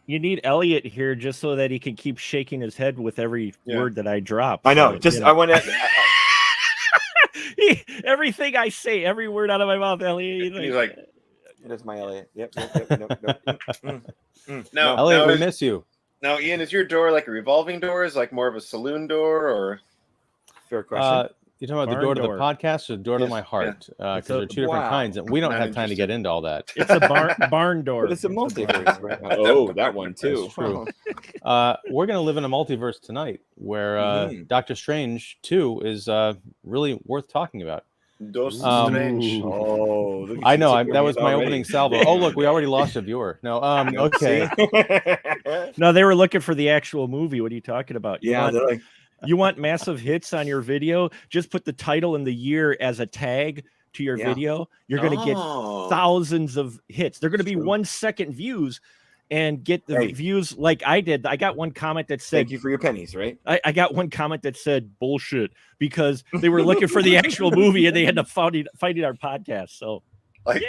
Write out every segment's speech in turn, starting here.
You need Elliot here just so that he can keep shaking his head with every word that I drop. I know. I want to. Everything I say, every word out of my mouth, Elliot. He's like, "That's my Elliot." Yep. No, Elliot, we miss you. Now, Ian, is your door like a revolving door? Is like more of a saloon door, or? Fair question. You're talking about the door to the podcast or the door to my heart? Because they're two different kinds, and we don't have time to get into all that. It's a barn door. But it's a multiverse, right? Oh, that one too. That's true. We're going to live in a multiverse tonight, where Doctor Strange 2 is really worth talking about. Strange. Oh, I know. That was my opening salvo. Oh, look, we already lost a viewer. No, okay. No, they were looking for the actual movie. What are you talking about? You want massive hits on your video? Just put the title and the year as a tag to your video. You're going to get thousands of hits. They're going to be 1 second views and get the views like I did. I got one comment that said, "Thank you for your pennies," right? I got one comment that said bullshit because they were looking for the actual movie and they had to fighting our podcast. So win.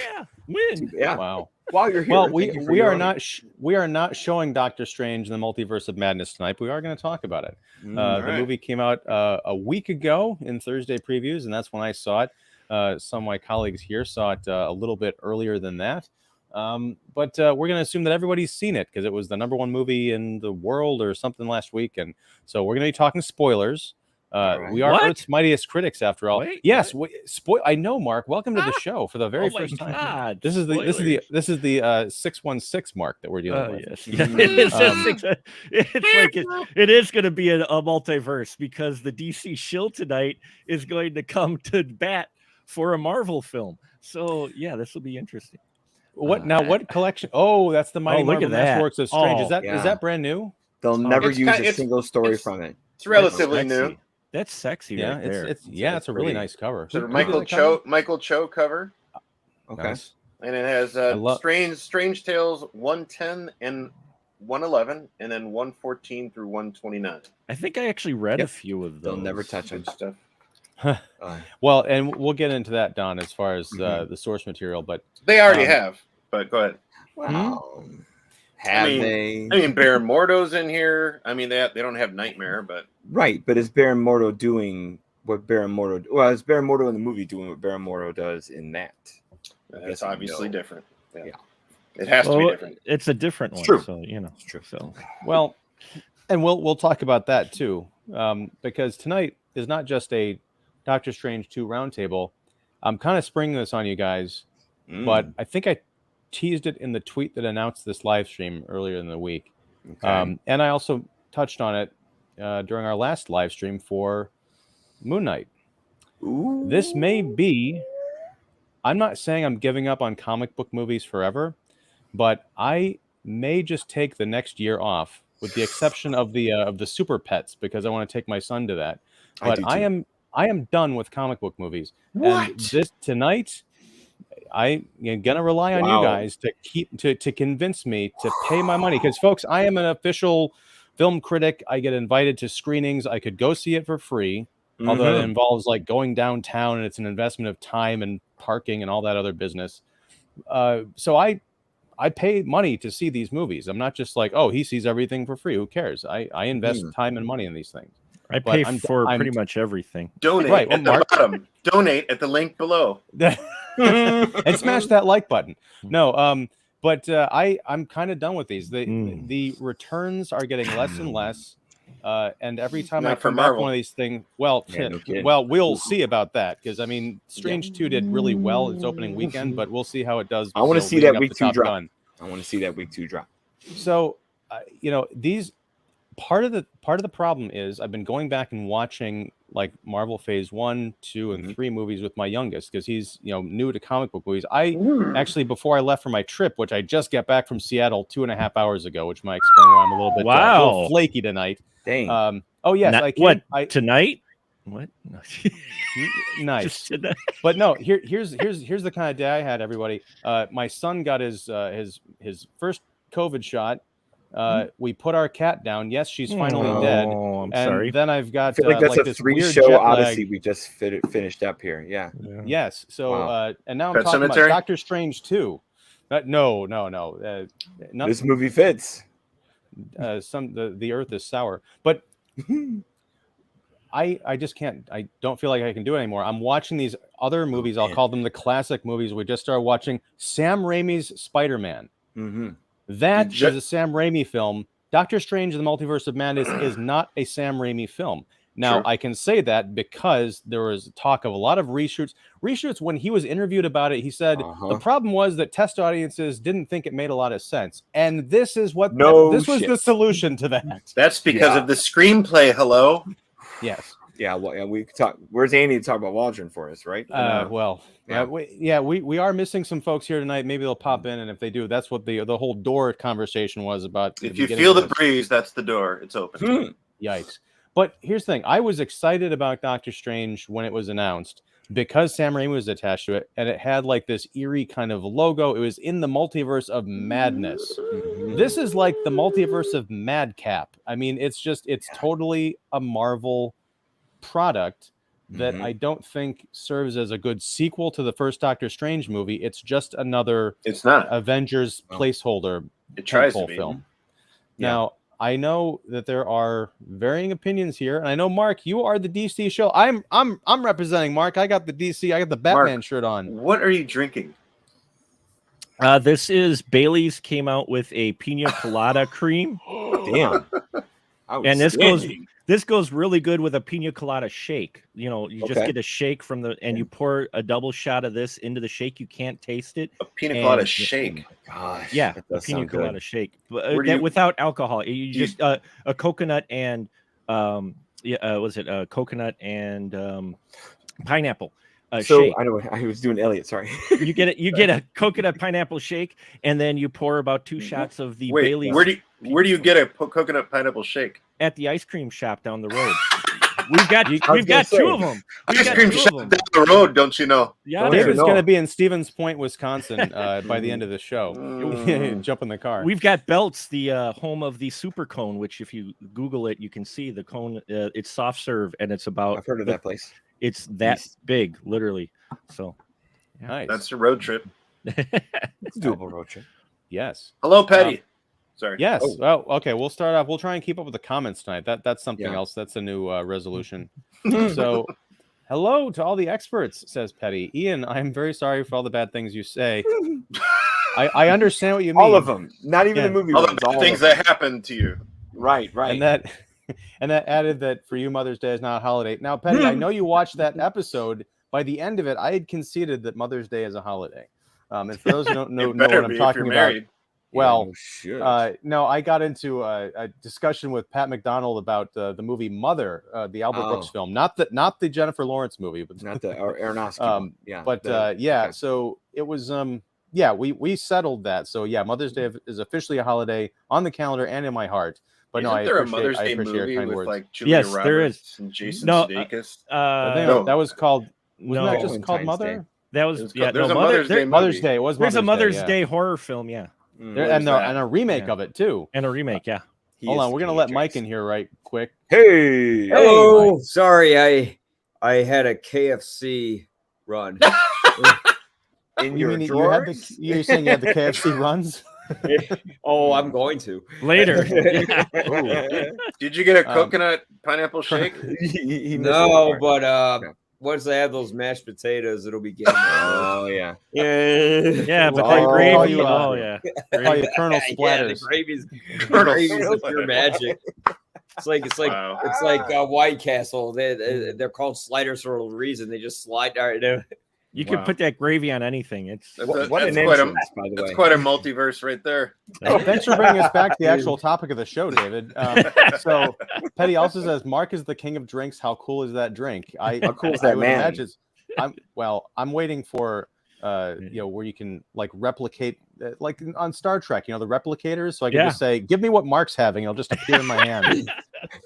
Yeah. Wow. While you're here, well, we are not showing Doctor Strange in the Multiverse of Madness tonight, but we are going to talk about it. The movie came out a week ago in Thursday previews, and that's when I saw it. Some of my colleagues here saw it a little bit earlier than that. But we're going to assume that everybody's seen it because it was the #1 movie in the world or something last week. And so we're going to be talking spoilers. We are Earth's Mightiest Critics, after all. Yes, I know, Mark. Welcome to the show for the very first time. God. This is the 616 mark that we're dealing with. Yes. It is going to be a multiverse because the DC shill tonight is going to come to bat for a Marvel film. So yeah, this will be interesting. What collection? Oh, that's the Mighty Marvel Masterworks of Strange. Is that brand new? They'll never use a single story from it. It's relatively new. That's sexy. Yeah, right there. it's a really nice cover. It's a Michael Cho cover. Okay. Nice. And it has Strange Tales 110 and 111, and then 114 through 129. I think I actually read a few of those. They'll never touch them. Stuff. Well, and we'll get into that, Don, as far as the source material, but they already have. But go ahead. Wow. Have they? I mean, Baron Mordo's in here. I mean, they don't have Nightmare, but But is Baron Mordo doing what Baron Mordo? Well, is Baron Mordo in the movie doing what Baron Mordo does in that? That's obviously different. Yeah. It has to be different. It's a different one. True. So it's true. So and we'll talk about that too, because tonight is not just a Doctor Strange 2 roundtable. I'm kind of springing this on you guys, but I think I teased it in the tweet that announced this live stream earlier in the week. And I also touched on it during our last live stream for Moon Knight. Ooh. This may be, I'm not saying I'm giving up on comic book movies forever, but I may just take the next year off, with the exception of the Super Pets, because I want to take my son to that. But I am done with comic book movies. What? And this tonight, I'm gonna rely on you guys to convince me to pay my money, because folks, I am an official film critic. I get invited to screenings. I could go see it for free, although it involves like going downtown, and it's an investment of time and parking and all that other business. So I pay money to see these movies. I'm not just like, oh, he sees everything for free. Who cares? I invest time and money in these things. I pay for pretty much everything. Donate at the bottom. Donate at the link below. And smash that like button. No, but I'm kind of done with these. The returns are getting less and less, and every time I come back one of these things, well, we'll see about that, because I mean, Strange 2 did really well its opening weekend, but we'll see how it does. I want to see that week 2 drop. I want to see that week 2 drop. So, these. Part of the problem is I've been going back and watching like Marvel Phase 1, 2, and 3 movies with my youngest, because he's new to comic book movies. I actually, before I left for my trip, which I just got back from Seattle 2.5 hours ago, which might explain why I'm a little bit a little flaky tonight. Dang. Oh yes, tonight? What? Nice. But no, here's the kind of day I had, everybody. My son got his first COVID shot. We put our cat down. Yes, she's finally dead. I'm sorry. Then I've got I feel like that's this a 3-show odyssey we just finished up here. Yeah. Yes. So and now I'm Pet talking Cemetery? about Doctor Strange 2. No. This movie fits. the earth is sour. But I just can't. I don't feel like I can do it anymore. I'm watching these other movies. I'll call them the classic movies. We just started watching Sam Raimi's Spider-Man. Mm-hmm. That is a Sam Raimi film. Doctor Strange and the Multiverse of Madness is not a Sam Raimi film. Now, I can say that because there was talk of a lot of reshoots. Reshoots, when he was interviewed about it, he said the problem was that test audiences didn't think it made a lot of sense. And this is what this was the solution to that. That's because of the screenplay, hello? Yes. Yeah, well, yeah, we could talk. Where's Andy to talk about Waldron for us, right? We are missing some folks here tonight. Maybe they'll pop in, and if they do, that's what the whole door conversation was about. If you feel the breeze, that's the door. It's open. Yikes. But here's the thing. I was excited about Doctor Strange when it was announced because Sam Raimi was attached to it, and it had like this eerie kind of logo. It was in the multiverse of madness. This is like the multiverse of Madcap. I mean, it's totally a Marvel product that I don't think serves as a good sequel to the first Doctor Strange movie. It's just another Avengers placeholder film. Now, I know that there are varying opinions here, and I know, Mark, you are the DC show. I'm representing Mark. I got the DC. I got the Batman shirt on. What are you drinking? This is Bailey's came out with a pina colada cream. Damn. And this goes really good with a pina colada shake. You know, you just get a shake from and you pour a double shot of this into the shake. You can't taste it. A pina colada shake. Oh my gosh, yeah, a pina colada shake, but without alcohol. You just a coconut and was it a coconut and pineapple? Shake. I know I was doing Elliot. Sorry. You get a coconut pineapple shake, and then you pour about 2 shots of the Bailey's. Where do you get a coconut pineapple shake? At the ice cream shop down the road. We've got 2 of them. Ice cream shop down the road, don't you know? Yeah, David's going to be in Stevens Point, Wisconsin, by the end of the show. Jump in the car. We've got Belts, the home of the super cone, which if you Google it, you can see the cone. It's soft serve, and it's about. I've heard of that place. It's that big, literally. So, nice. That's a road trip. It's a doable road trip. Yes. Hello, Petty. Sorry. Yes. Oh, okay. We'll start off. We'll try and keep up with the comments tonight. That's something else. That's a new resolution. So, hello to all the experts, says Petty. Ian, I'm very sorry for all the bad things you say. I understand what you mean. All of them. Not even the movie. All the things that happened to you. Right. And that added that for you, Mother's Day is not a holiday. Now, Petty, I know you watched that episode. By the end of it, I had conceded that Mother's Day is a holiday. And for those who don't know what I'm talking about, well, no, I got into a discussion with Pat McDonald about the movie Mother, the Albert Brooks film, not the Jennifer Lawrence movie, but not the Aronofsky. So it was we settled that. So Mother's Day is officially a holiday on the calendar and in my heart. But Isn't there a Mother's Day movie with like Julia Roberts there is. And Jason Sudeikis? I think that was called. Wasn't that just called Mother? Day. That was there's a Mother's Day. Mother's Day. It was. There's a Mother's Day horror film. Yeah. And a remake of it too. And a remake, Hold on, we're gonna let Mike in here right quick. Hey, hello. Sorry, I had a KFC run. You're saying you had the KFC runs? Oh, I'm going to later. Did you get a coconut pineapple shake? No, but once I have those mashed potatoes, it'll be good. Oh yeah. But that gravy. Call you Colonel Splatters. The gravy's pure magic. It's like White Castle. They're called sliders for a reason. They just slide down. You can put that gravy on anything. It's that's quite a multiverse right there. Oh, thanks for bringing us back to the actual topic of the show, David. So Petty also says, "Mark is the king of drinks. How cool is that drink?" How cool is that man? I'm waiting for where you can like replicate, like on Star Trek, the replicators. So I can just say, "Give me what Mark's having." It'll just appear in my hand.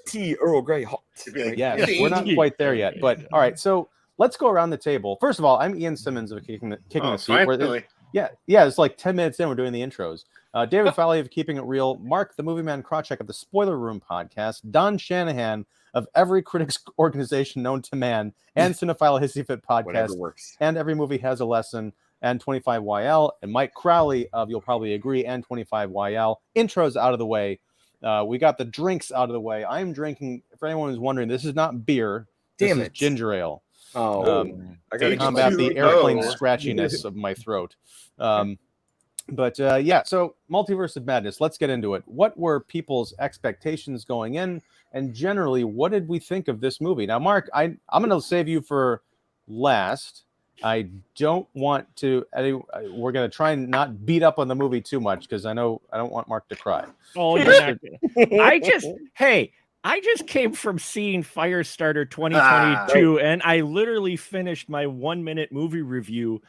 Tea Earl Grey hot. Yes, we're not quite there yet, but all right. So let's go around the table. First of all, I'm Ian Simmons of Kicking the Seat. It's like 10 minutes in. We're doing the intros. David Fowlie of Keeping It Real. Mark, the Movie Man Krawcheck of the Spoiler Room podcast. Don Shanahan of every critics organization known to man and Cinephile Hissy Fit podcast. And Every Movie Has a Lesson and 25YL. And Mike Crowley of You'll Probably Agree and 25YL. Intros out of the way. We got the drinks out of the way. I'm drinking, for anyone who's wondering, this is not beer. This is ginger ale. Oh, I To gotta combat the airplane Oh. scratchiness of my throat. Yeah, so Multiverse of Madness, let's get into it. What were people's expectations going in? And generally, what did we think of this movie? Now, Mark, I'm going to save you for last. I don't want to. We're going to try and not beat up on the movie too much because I don't want Mark to cry. Oh, you're not gonna. I just came from seeing Firestarter 2022, and I literally finished my 1-minute movie review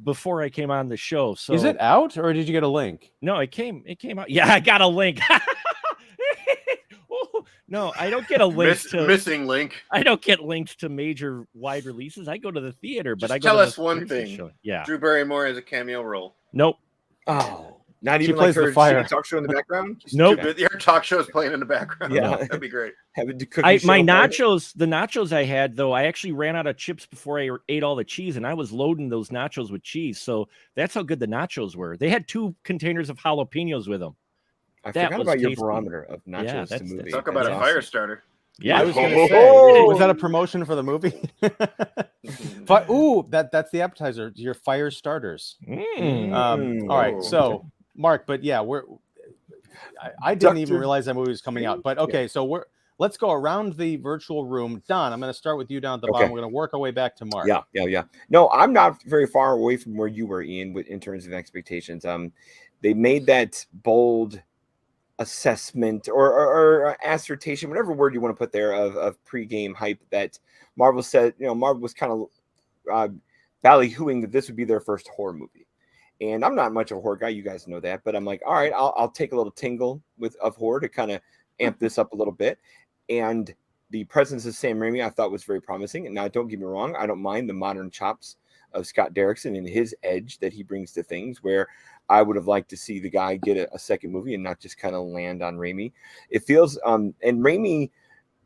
before I came on the show. So is it out, or did you get a link? No, it came out. Yeah, I got a link. No, I don't get a link missing link. I don't get links to major wide releases. I go to the theater, but Just I go tell to us the one Thursday thing. show. Yeah, Drew Barrymore has a cameo role. Nope. Oh, not She even plays like the her fire. shitty talk show in the background. Nope. Your talk show is playing in the background. Yeah. That'd be great. Have a My cookie show. nachos, the nachos I had though, I actually ran out of chips before I ate all the cheese, and I was loading those nachos with cheese. So that's how good the nachos were. They had 2 containers of jalapenos with them. I that forgot was about your tasty. barometer of nachos Yeah, to that's- movie. Talk about That's a awesome. fire starter. Yeah, I was going to Oh. say, was that a promotion for the movie? Ooh, that's the appetizer. Your fire starters. All right, so Mark, but yeah, I didn't even realize that movie was coming out. But okay, so let's go around the virtual room. Don, I'm going to start with you down at the bottom. We're going to work our way back to Mark. Yeah. No, I'm not very far away from where you were, Ian, in terms of expectations. They made that bold assessment or assertion, whatever word you want to put there, of pre-game hype that Marvel said. Marvel was kind of ballyhooing that this would be their first horror movie. And I'm not much of a horror guy, you guys know that, but I'm like, all right, I'll take a little tingle of horror to kind of amp this up a little bit. And the presence of Sam Raimi I thought was very promising. And now, don't get me wrong, I don't mind the modern chops of Scott Derrickson and his edge that he brings to things, where I would have liked to see the guy get a second movie and not just kind of land on Raimi. It feels and Raimi,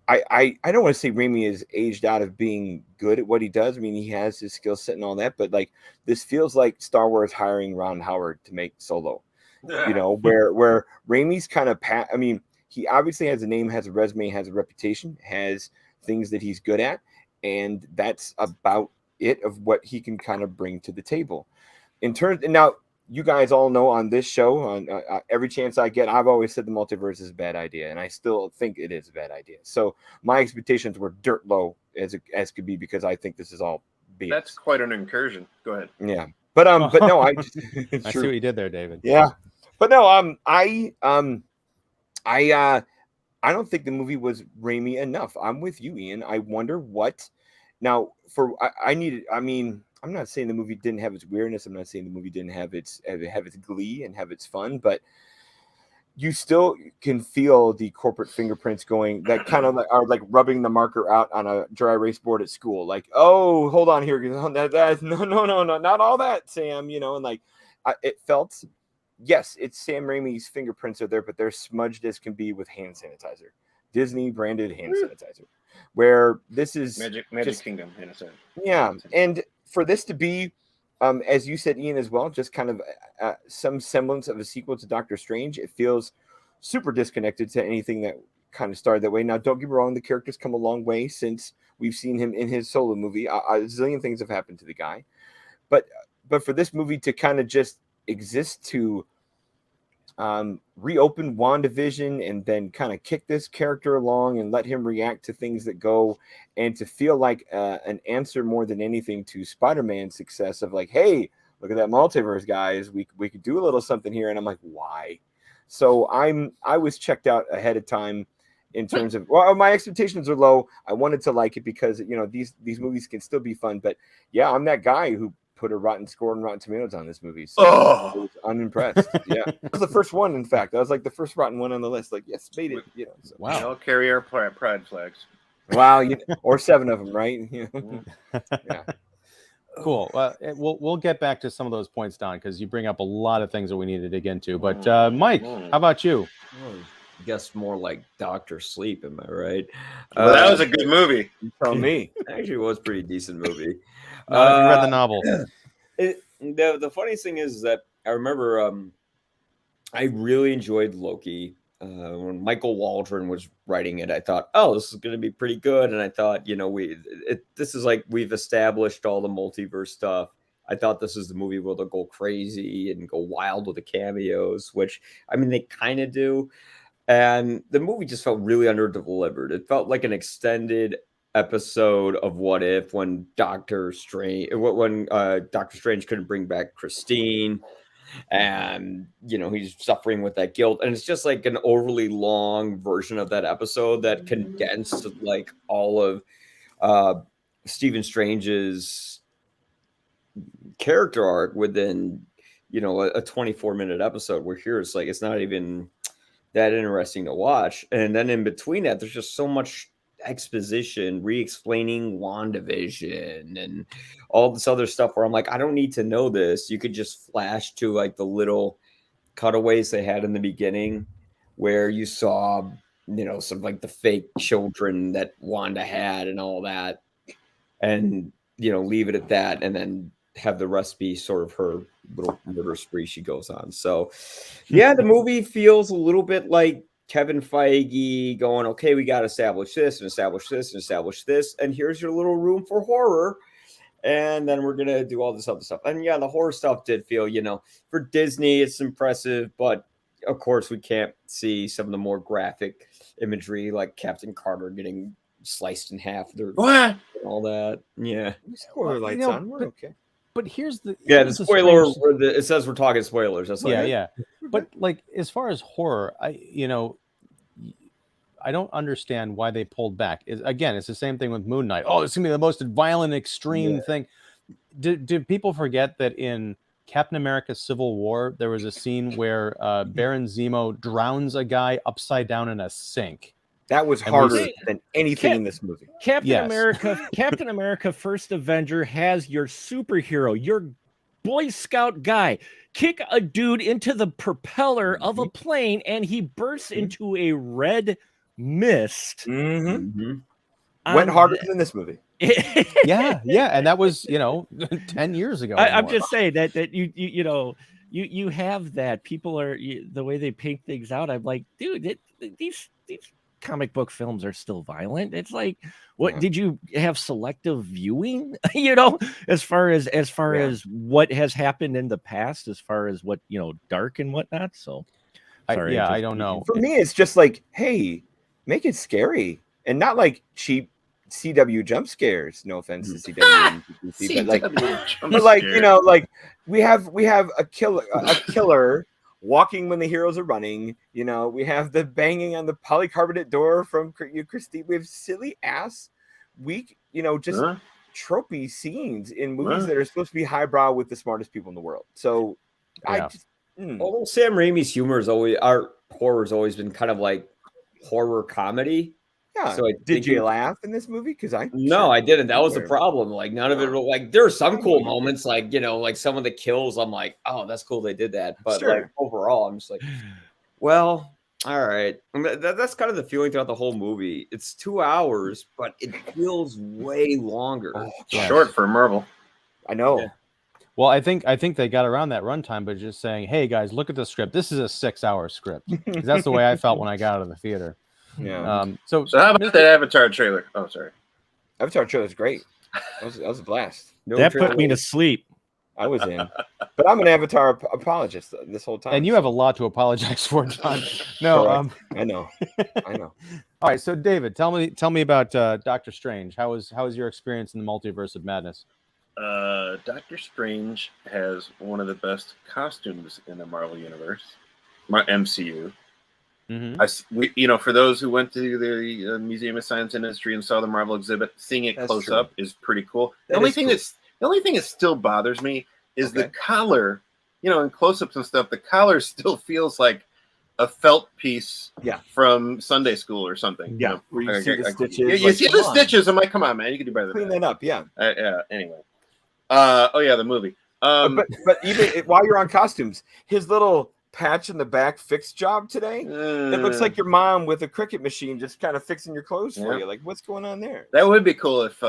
I don't want to say Raimi is aged out of being good at what he does. I mean, he has his skill set and all that, but like this feels like Star Wars hiring Ron Howard to make Solo. Where Raimi's kind of he obviously has a name, has a resume, has a reputation, has things that he's good at, and that's about it of what he can kind of bring to the table. Now, you guys all know on this show, on every chance I get, I've always said the multiverse is a bad idea, and I still think it is a bad idea. So my expectations were dirt low as could be, because I think this is all BS. That's quite an incursion. Go ahead. Yeah, but no, I just I see what you did there, David. Yeah, but no, I don't think the movie was Raimi enough. I'm with you, Ian. I wonder what. Now, I'm not saying the movie didn't have its weirdness. I'm not saying the movie didn't have its glee and have its fun, but you still can feel the corporate fingerprints going, that kind of are like rubbing the marker out on a dry erase board at school. Like, oh, hold on here. No, not all that, Sam. And like, it felt, yes, it's Sam Raimi's fingerprints are there, but they're smudged as can be with hand sanitizer, Disney branded hand sanitizer, where this is Magic Kingdom hand sanitizer. Yeah, and for this to be, as you said, Ian, as well, just kind of some semblance of a sequel to Doctor Strange, it feels super disconnected to anything that kind of started that way. Now, don't get me wrong, the character's come a long way since we've seen him in his solo movie. A zillion things have happened to the guy. But for this movie to kind of just exist to reopen WandaVision and then kind of kick this character along and let him react to things that go, and to feel like an answer more than anything to Spider-Man's success of like, hey, look at that multiverse, guys, we could do a little something here. And I'm like, why? So I was checked out ahead of time in terms of, well, my expectations are low. I wanted to like it because these movies can still be fun, but yeah, I'm that guy who put a rotten score on Rotten Tomatoes on this movie. So I was unimpressed. Yeah. That was the first one, in fact. That was like the first rotten one on the list. Like, yes, made it. So. Wow. We all carry our pride flags. Wow. Or 7 of them, right? Yeah. Cool. We'll get back to some of those points, Don, because you bring up a lot of things that we need to dig into. But Mike, how about you? I guess more like Dr. Sleep, am I right? Well, that was a good movie. You tell me. Actually, it was a pretty decent movie. Not if you read the novel. The funniest thing is that I remember I really enjoyed Loki. when Michael Waldron was writing it, I thought, oh, this is going to be pretty good. And I thought, this is like we've established all the multiverse stuff. I thought this is the movie where they'll go crazy and go wild with the cameos, which, I mean, they kind of do. And the movie just felt really under-delivered. It felt like an extended episode of What If when Doctor Strange couldn't bring back Christine. And he's suffering with that guilt, and it's just like an overly long version of that episode that condensed like all of Stephen Strange's character arc within a 24-minute episode, where here it's like it's not even that interesting to watch. And then in between that, there's just so much exposition, re-explaining WandaVision and all this other stuff where I'm like, I don't need to know this. You could just flash to like the little cutaways they had in the beginning where you saw, some like the fake children that Wanda had and all that, and leave it at that, and then have the rest be sort of her little murder spree she goes on. So yeah, the movie feels a little bit like Kevin Feige going, okay, we got to establish this and establish this and establish this, and here's your little room for horror, and then we're gonna do all this other stuff. And yeah, the horror stuff did feel, for Disney, it's impressive, but of course we can't see some of the more graphic imagery, like Captain Carter getting sliced in half, and all that. Yeah, spoiler lights on. We're okay. But here's the spoiler. It says we're talking spoilers. That's yeah. But like as far as horror, I don't understand why they pulled back. Again, it's the same thing with Moon Knight. Oh, it's gonna be the most violent, extreme thing. Did people forget that in Captain America: Civil War there was a scene where Baron Zemo drowns a guy upside down in a sink? That was harder than anything in this movie. Captain America First Avenger has your superhero, your Boy Scout guy, kick a dude into the propeller of a plane, and he bursts into a red mist. Went harder than this movie. yeah, and that was 10 years ago. I'm just saying that you have that. People are the way they paint things out. I'm like, dude, these comic book films are still violent. It's like, what did you have selective viewing? As far as what has happened in the past, as far as what dark and whatnot. So, sorry, I don't know. For me, it's just like, hey, make it scary and not like cheap CW jump scares. No offense to CW, but like we have a killer walking when the heroes are running. We have the banging on the polycarbonate door from Christine. We have silly ass weak, just tropey scenes in movies that are supposed to be highbrow with the smartest people in the world. So although Sam Raimi's humor our horror has always been kind of like horror comedy. Yeah. So did you laugh in this movie? Because I didn't. That was the problem. Like none of it. Like there are some cool moments. Like like some of the kills. I'm like, oh, that's cool. They did that. But like overall, I'm just like, well, all right. I mean, that's kind of the feeling throughout the whole movie. It's 2 hours, but it feels way longer. Short for Marvel. I know. Yeah. Well, I think they got around that runtime by just saying, hey guys, look at the script. This is a 6-hour script. That's the way I felt when I got out of the theater. Yeah. So how about the Avatar trailer? Oh, sorry. Avatar trailer is great. That was a blast. That put me to sleep. I was in, but I'm an Avatar apologist this whole time. And you have a lot to apologize for, John. No, I know. All right, so David, tell me about Doctor Strange. How was your experience in the Multiverse of Madness? Doctor Strange has one of the best costumes in the Marvel universe, MCU. For those who went to the Museum of Science and Industry and saw the Marvel exhibit, seeing it close up is pretty cool. The only thing that still bothers me is the collar. In close-ups and stuff, the collar still feels like a felt piece from Sunday school or something. Yeah, where you see the stitches. You see the stitches. I'm like, come on, man, you can do better than that. Clean that up, yeah. Anyway. The movie. But even while you're on costumes, his little patch in the back fix job today, it looks like your mom with a Cricut machine just kind of fixing your clothes for you. Like, what's going on there? That would be cool if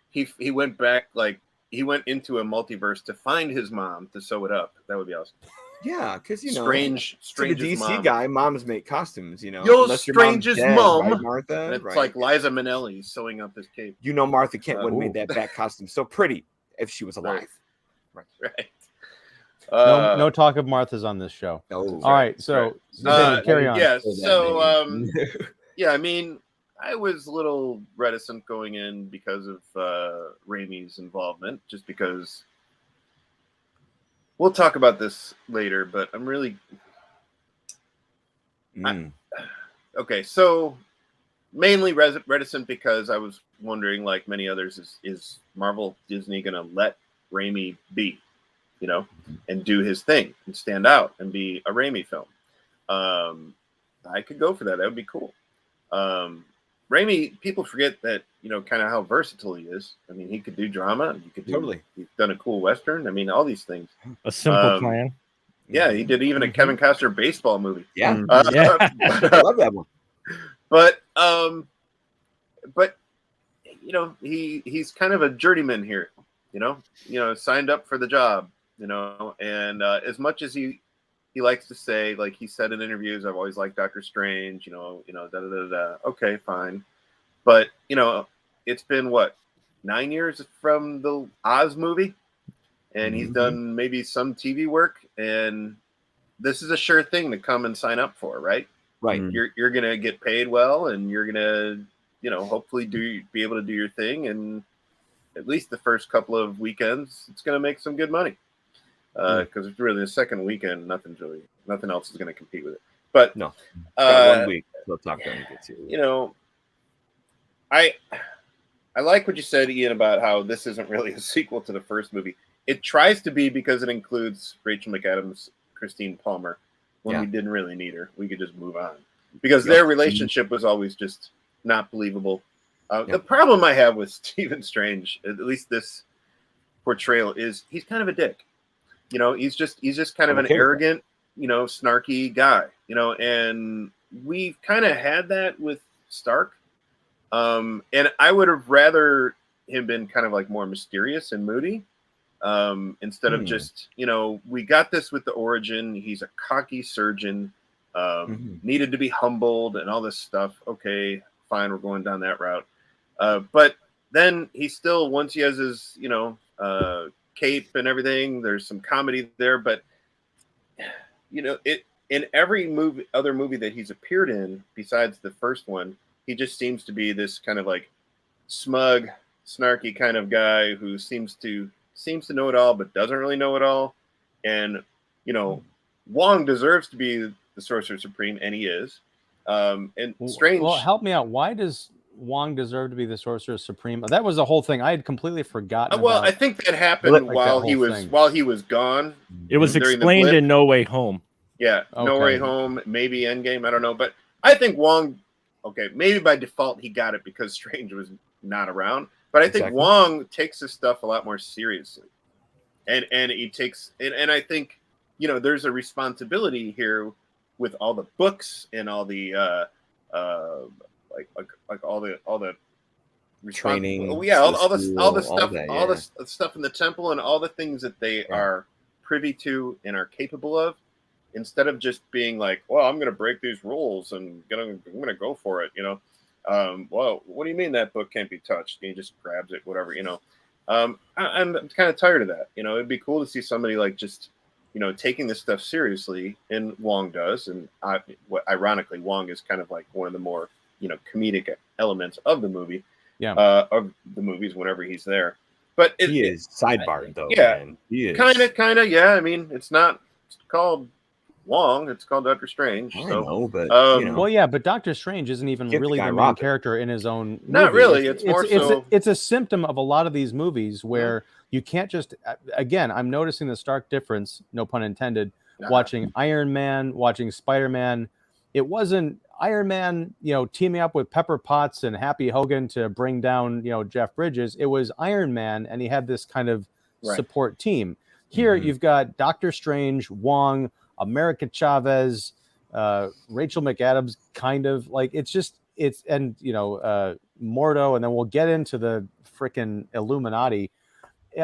he went back, like he went into a multiverse to find his mom to sew it up. That would be awesome. Yeah, because Strange to the DC mom. guy, moms make costumes. Yo, unless your mom's Strange's dead, mom. right, Martha. And it's right? like Liza Minnelli sewing up his cape. Martha Kent would have made that bat costume so pretty if she was alive. Right. No talk of Martha's on this show. Oh, all right. So carry on. Yeah. So yeah, I mean, I was a little reticent going in because of Raimi's involvement, just because. We'll talk about this later, but I'm really okay. So mainly reticent because I was wondering, like many others, is Marvel Disney going to let Raimi be, and do his thing and stand out and be a Raimi film? I could go for that. That would be cool. Raimi, people forget that, kind of how versatile he is. I mean, he could do drama. He could do, totally. He's done a cool Western. I mean, all these things. A Simple Plan. Yeah, he did even a Kevin Costner baseball movie. Yeah. I love that one. But he's kind of a journeyman here, signed up for the job, and as much as he likes to say, like he said in interviews, I've always liked Doctor Strange, okay, fine. But, it's been 9 years from the Oz movie, and he's done maybe some TV work, and this is a sure thing to come and sign up for, right? Right. You're going to get paid well, and you're going to, hopefully be able to do your thing. And at least the first couple of weekends, it's going to make some good money. Because it's really the second weekend, nothing else is going to compete with it. But no, 1 week. We'll talk when we get to. I like what you said, Ian, about how this isn't really a sequel to the first movie. It tries to be because it includes Rachel McAdams, Christine Palmer, when we didn't really need her. We could just move on because their relationship was always just not believable. The problem I have with Stephen Strange, at least this portrayal, is he's kind of a dick. He's just kind of an arrogant, snarky guy, and we've kind of had that with Stark. And I would have rather him been kind of like more mysterious and moody, instead of just, we got this with the origin. He's a cocky surgeon, needed to be humbled and all this stuff. Okay, fine. We're going down that route. But then he still, once he has his, cape and everything, there's some comedy there, but it in every other movie that he's appeared in besides the first one, he just seems to be this kind of like smug, snarky kind of guy who seems to know it all but doesn't really know it all. And Wong deserves to be the Sorcerer Supreme, and he is. And Strange. Well, help me out. Why does Wong deserve to be the Sorcerer Supreme? That was the whole thing. I had completely forgotten. I think that happened while he was gone. It was explained in No Way Home. Yeah, okay. No Way Home, maybe Endgame. I don't know, but I think Wong. Okay, maybe by default he got it because Strange was not around. But I think Wong takes his stuff a lot more seriously, and he takes and I think there's a responsibility here with all the books and all the like all the training. all the stuff in the temple and all the things that they are privy to and are capable of. Instead of just being like, well, I'm going to break these rules and I'm going to go for it, well, what do you mean that book can't be touched? And he just grabs it, whatever, I'm kind of tired of that. It'd be cool to see somebody like just, taking this stuff seriously, and Wong does. And ironically, Wong is kind of like one of the more, comedic elements of the movie, of the movies whenever he's there. But he is sidebarred though. Yeah, man. He is kind of. Yeah, I mean, it's called Wong, it's called Doctor Strange. I know, but well, yeah, but Doctor Strange isn't even really the main character in his own movie. Not really. It's more so. It's a symptom of a lot of these movies where you can't just. Again, I'm noticing the stark difference, no pun intended. Watching Iron Man, watching Spider-Man, it wasn't Iron Man, teaming up with Pepper Potts and Happy Hogan to bring down, Jeff Bridges. It was Iron Man, and he had this kind of support team. Here, you've got Doctor Strange, Wong, America Chavez, Rachel McAdams, kind of like and Mordo, and then we'll get into the freaking Illuminati.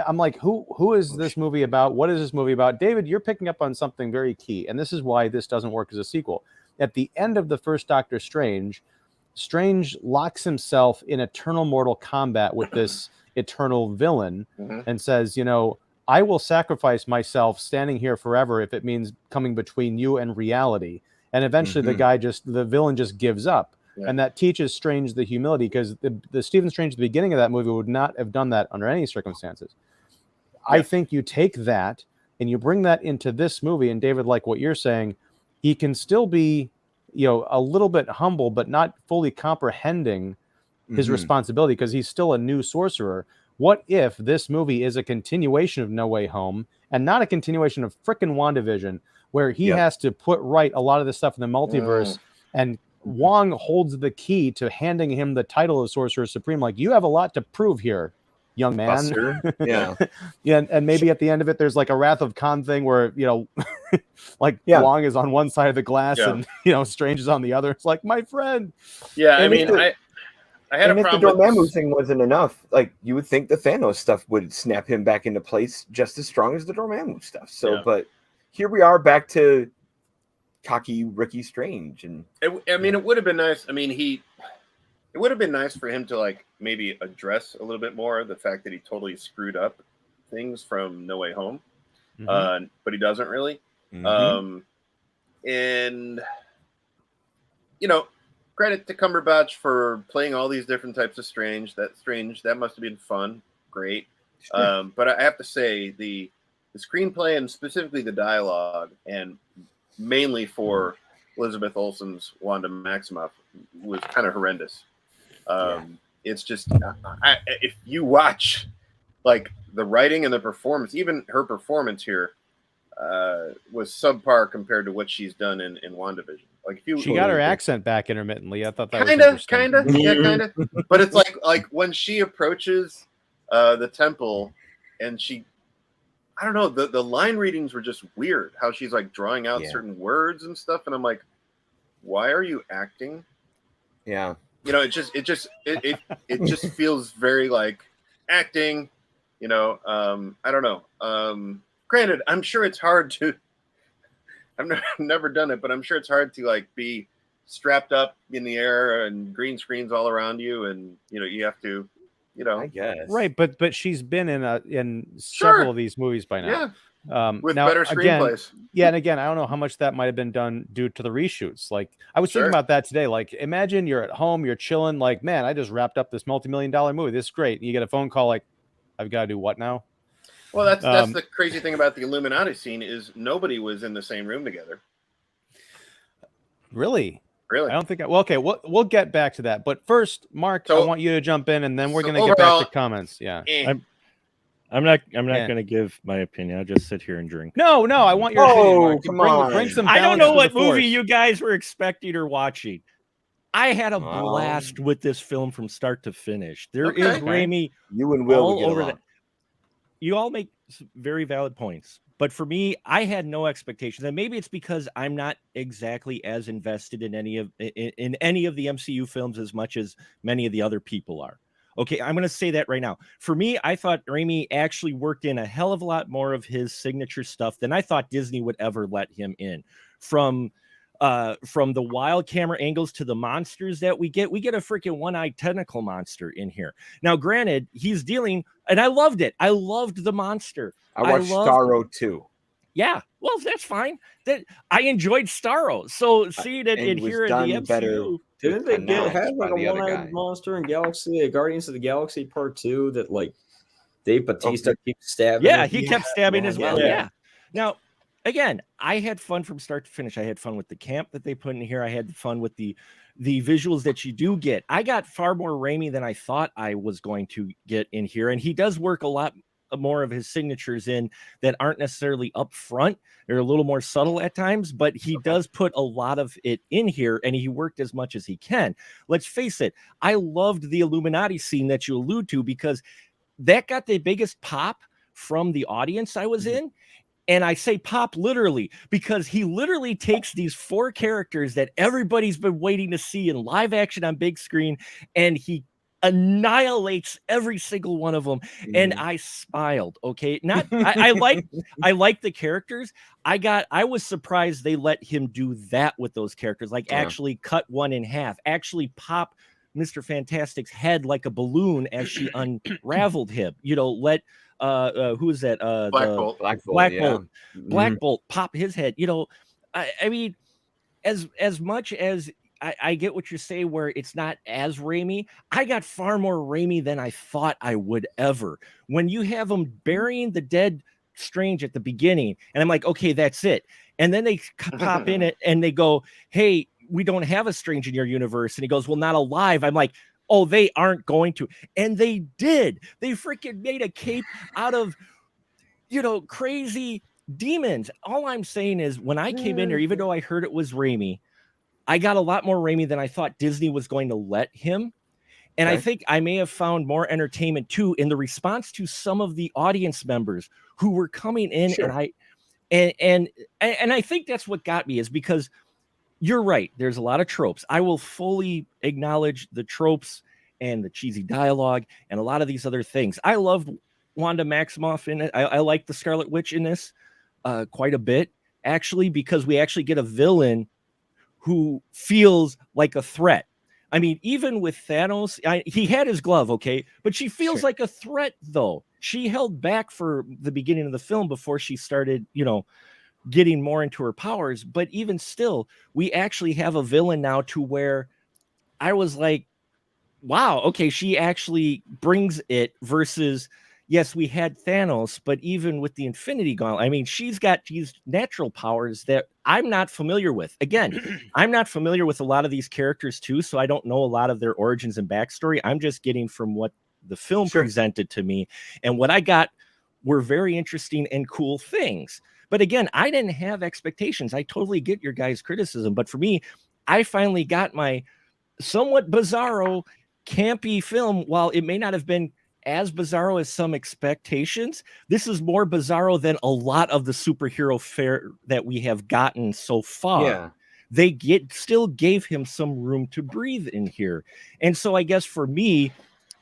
I'm like, who is this movie about? What is this movie about? David, you're picking up on something very key, and this is why this doesn't work as a sequel. At the end of the first Doctor Strange, Strange locks himself in eternal mortal combat with this eternal villain and says, you know, I will sacrifice myself standing here forever if it means coming between you and reality. And eventually the villain just gives up. Yeah. And that teaches Strange the humility, because the Stephen Strange at the beginning of that movie would not have done that under any circumstances. Yeah. I think you take that and you bring that into this movie, and David, like what you're saying, he can still be, you know, a little bit humble, but not fully comprehending his responsibility, because he's still a new sorcerer. What if this movie is a continuation of No Way Home and not a continuation of frickin' WandaVision, where he has to put right a lot of this stuff in the multiverse, and Wong holds the key to handing him the title of Sorcerer Supreme. Like, you have a lot to prove here, young man. Yeah. Yeah. And maybe at the end of it, there's like a Wrath of Khan thing where, you know, Wong is on one side of the glass and, you know, Strange is on the other. It's like, my friend. Yeah. I mean, I had a problem. If the Dormammu thing wasn't enough, like, you would think the Thanos stuff would snap him back into place just as strong as the Dormammu stuff. So, but here we are back to cocky Ricky Strange. And it would have been nice. I mean, it would have been nice for him to, like, maybe address a little bit more the fact that he totally screwed up things from No Way Home. But he doesn't really. And, you know, credit to Cumberbatch for playing all these different types of Strange. That must have been fun. Great. Sure. But I have to say, the screenplay and specifically the dialogue, and mainly for Elizabeth Olsen's Wanda Maximoff, was kind of horrendous. It's just, if you watch, like, the writing and the performance, even her performance here was subpar compared to what she's done in WandaVision. Like, if she got her accent back intermittently. I thought that was kind of. But it's like when she approaches the temple, and she, I don't know, the line readings were just weird. How she's like drawing out certain words and stuff, and I'm like, why are you acting? Yeah. You know, it just feels very like acting. You know, I don't know. Granted, I'm sure it's hard to. I've never done it, but I'm sure it's hard to, like, be strapped up in the air and green screens all around you, and, you know, you have to, you know. I guess. Right, but she's been in several of these movies by now. Yeah. With better screenplays. And again, I don't know how much that might have been done due to the reshoots. Like, I was thinking about that today. Like, imagine you're at home, you're chilling, like, man, I just wrapped up this multi-million-dollar movie. This is great. And you get a phone call like, I've got to do what now? Well, that's the crazy thing about the Illuminati scene, is nobody was in the same room together. Really? I don't think. Well, okay, we'll get back to that. But first, Mark, I want you to jump in, and then we're going to get back to comments. Yeah. I'm not going to give my opinion. I'll just sit here and drink. No, I want your opinion, Mark. Come on. Bring some I don't know what movie force. you guys were expecting or watching. I had a blast with this film from start to finish. There is Raimi. You and Will all over that. You all make very valid points, but for me, I had no expectations, and maybe it's because I'm not exactly as invested in any of the MCU films as much as many of the other people are. Okay, I'm going to say that right now. For me, I thought Raimi actually worked in a hell of a lot more of his signature stuff than I thought Disney would ever let him in. From the wild camera angles to the monsters that we get a freaking one-eyed tentacle monster in here. Now, granted, he's dealing, and I loved it. I loved the monster. I watched Starro too. Yeah, well, that's fine. That I enjoyed Starro. So seeing it in here in the MCU. Didn't they have like a one-eyed monster in Guardians of the Galaxy Part 2 that, like, Dave Bautista keeps stabbing? Yeah, he kept stabbing as well. Yeah. Now, again, I had fun from start to finish. I had fun with the camp that they put in here. I had fun with the visuals that you do get. I got far more Raimi than I thought I was going to get in here. And he does work a lot more of his signatures in that aren't necessarily up front. They're a little more subtle at times, but he does put a lot of it in here, and he worked as much as he can. Let's face it. I loved the Illuminati scene that you allude to, because that got the biggest pop from the audience I was in. And I say pop literally, because he literally takes these 4 characters that everybody's been waiting to see in live action on big screen, and he annihilates every single one of them, and I smiled. Okay, not I like the characters. I was surprised they let him do that with those characters, like actually cut one in half, actually pop Mr. Fantastic's head like a balloon as she unraveled him. You know, let who is that? Black Bolt pop his head. You know, I mean, as much as I get what you're saying, where it's not as Raimi, I got far more Raimi than I thought I would ever. When you have him burying the dead Strange at the beginning, and I'm like, okay, that's it. And then they pop in it and they go, hey, we don't have a Strange in your universe. And he goes, well, not alive. I'm like, oh, they aren't going to. And they did. They freaking made a cape out of, you know, crazy demons. All I'm saying is, when I came in here, even though I heard it was Raimi, I got a lot more Raimi than I thought Disney was going to let him. And I think I may have found more entertainment too in the response to some of the audience members who were coming in. And I think that's what got me, is because you're right. There's a lot of tropes. I will fully acknowledge the tropes and the cheesy dialogue and a lot of these other things. I loved Wanda Maximoff in it. I like the Scarlet Witch in this quite a bit, actually, because we actually get a villain who feels like a threat. I mean, even with Thanos, he had his glove, okay, but she feels like a threat, though. She held back for the beginning of the film before she started, you know, getting more into her powers. But even still, we actually have a villain now to where I was like, wow, okay, she actually brings it, versus, yes, we had Thanos, but even with the Infinity Gauntlet, I mean, she's got these natural powers that I'm not familiar with. Again, I'm not familiar with a lot of these characters too, so I don't know a lot of their origins and backstory. I'm just getting from what the film presented to me, and what I got were very interesting and cool things. But again, I didn't have expectations. I totally get your guys' criticism, but for me, I finally got my somewhat bizarro, campy film. While it may not have been as bizarro as some expectations, this is more bizarro than a lot of the superhero fare that we have gotten so far. They still gave him some room to breathe in here. And so I guess for me,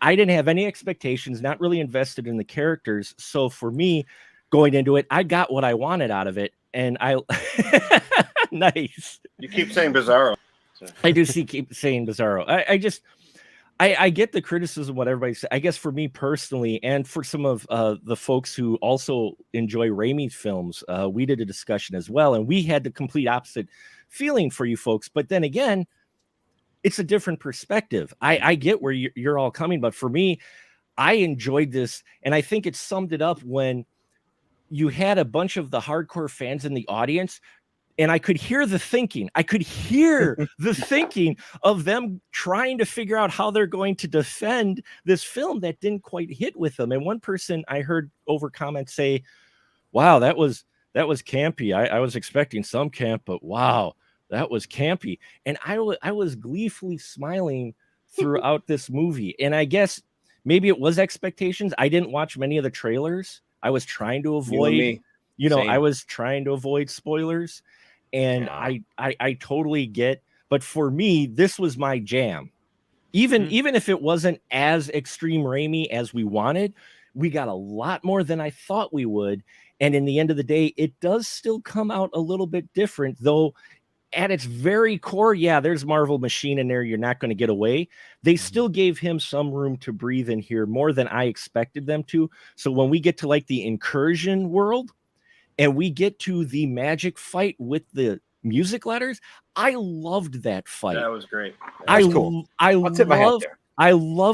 I didn't have any expectations, not really invested in the characters. So for me, going into it, I got what I wanted out of it. And I nice. You keep saying bizarro. I do keep saying bizarro. I get the criticism, what everybody says. I guess for me personally, and for some of the folks who also enjoy Raimi's films, we did a discussion as well, and we had the complete opposite feeling for you folks. But then again, it's a different perspective. I get where you're all coming, but for me, I enjoyed this, and I think it summed it up when you had a bunch of the hardcore fans in the audience. And I could hear the thinking. I could hear the thinking of them trying to figure out how they're going to defend this film that didn't quite hit with them. And one person I heard over comments say, wow, that was campy. I was expecting some camp, but wow, that was campy. And I was gleefully smiling throughout this movie. And I guess maybe it was expectations. I didn't watch many of the trailers. I was trying to avoid, I was trying to avoid spoilers. And I totally get, but for me, this was my jam. Even if it wasn't as extreme Raimi as we wanted, we got a lot more than I thought we would. And in the end of the day, it does still come out a little bit different, though at its very core, there's Marvel Machine in there. You're not going to get away. They still gave him some room to breathe in here, more than I expected them to. So when we get to like the incursion world, and we get to the magic fight with the music letters, I loved that fight. That was great. I love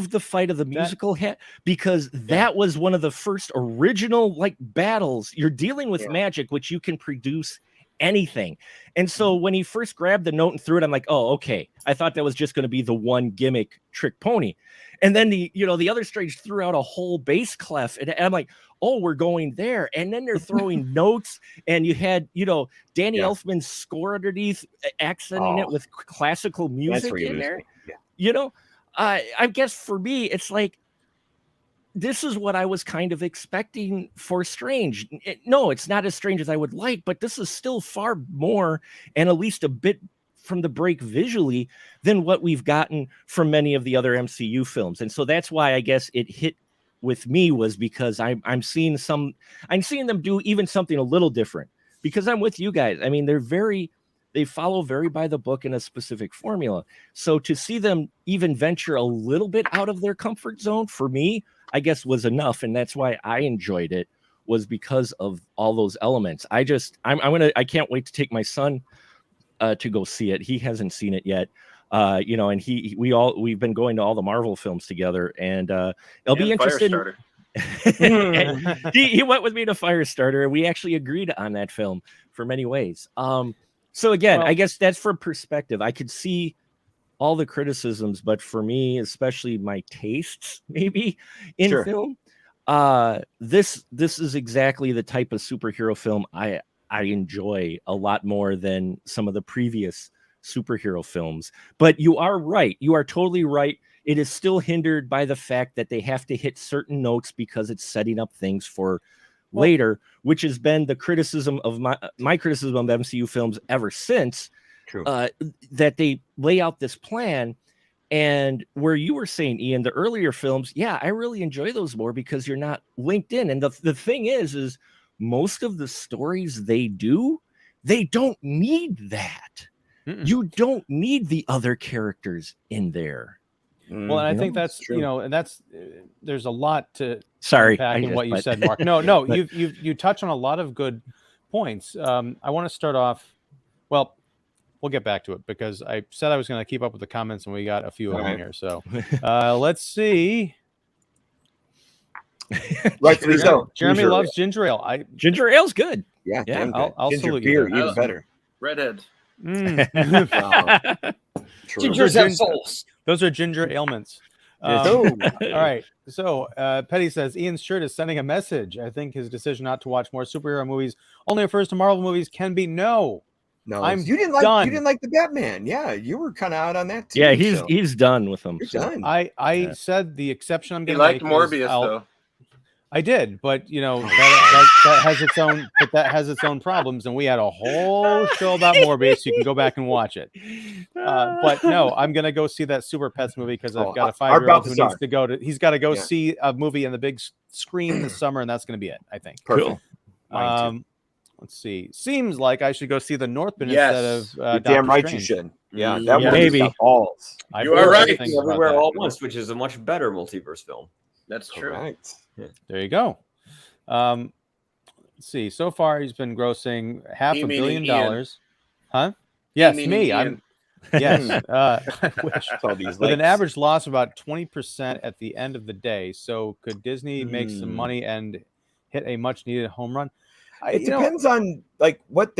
the fight of the musical hat, because that was one of the first original like battles. You're dealing with magic, which you can produce anything. And so when he first grabbed the note and threw it, I'm like, oh, okay. I thought that was just going to be the one gimmick trick pony. And then the other Strange threw out a whole bass clef, and I'm like, oh, we're going there. And then they're throwing notes, and you had, Danny Elfman's score underneath, accenting it with classical music in there. I guess for me, it's like, this is what I was kind of expecting for Strange. No, it's not as strange as I would like, but this is still far more, and at least a bit from the break visually than what we've gotten from many of the other MCU films. And so that's why I guess it hit with me, was because I'm seeing them do even something a little different, because I'm with you guys. I mean, they follow very by the book in a specific formula. So to see them even venture a little bit out of their comfort zone, for me, I guess was enough. And that's why I enjoyed it, was because of all those elements. I can't wait to take my son to go see it. He hasn't seen it yet. And we've been going to all the Marvel films together, and it'll be interesting. He went with me to Firestarter, and we actually agreed on that film for many ways. So again, I guess that's for perspective. I could see all the criticisms, but for me, especially my tastes, maybe in film, this is exactly the type of superhero film I enjoy a lot more than some of the previous superhero films. But you are right. You are totally right. It is still hindered by the fact that they have to hit certain notes because it's setting up things for later, which has been the criticism of my criticism of MCU films ever since. That they lay out this plan. And where you were saying, Ian, the earlier films, I really enjoy those more because you're not linked in. And the thing is most of the stories they don't need that. You don't need the other characters in there. Well, and I think that's true. And that's there's a lot to unpack in what you said, Mark. No, you touch on a lot of good points. I want to start off. Well, we'll get back to it because I said I was going to keep up with the comments, and we got a few of them here. So let's see. Rightfully so. Jeremy loves ginger ale. Ginger ale's good. Yeah, I'll ginger salute beer you. even better. Redhead. Gingers have souls. Those are ginger ailments. All right. So Petty says Ian's shirt is sending a message. I think his decision not to watch more superhero movies only refers to Marvel movies can be no. You didn't like the Batman. Yeah, you were kind of out on that too. Yeah, he's done with them. You're done. I said the exception I'm going to make. He liked Morbius though. I did, but that has its own problems, and we had a whole show about Morbius. You can go back and watch it. But no, I'm gonna go see that Super Pets movie because I've got a 5-year-old who needs to go to. He's got to go see a movie on the big screen this summer, and that's gonna be it. I think. Perfect. Let's see. Seems like I should go see the Northman instead of. You're damn right you should. Yeah, that maybe. Got balls. You are right. Everywhere All at Once, which is a much better multiverse film. That's true. Correct. There you go. Let's see. So far, he's been grossing $500 million. Huh? Yes, me. Ian. Yes. I wish. With an average loss of about 20% at the end of the day. So could Disney make some money and hit a much-needed home run? It depends on like what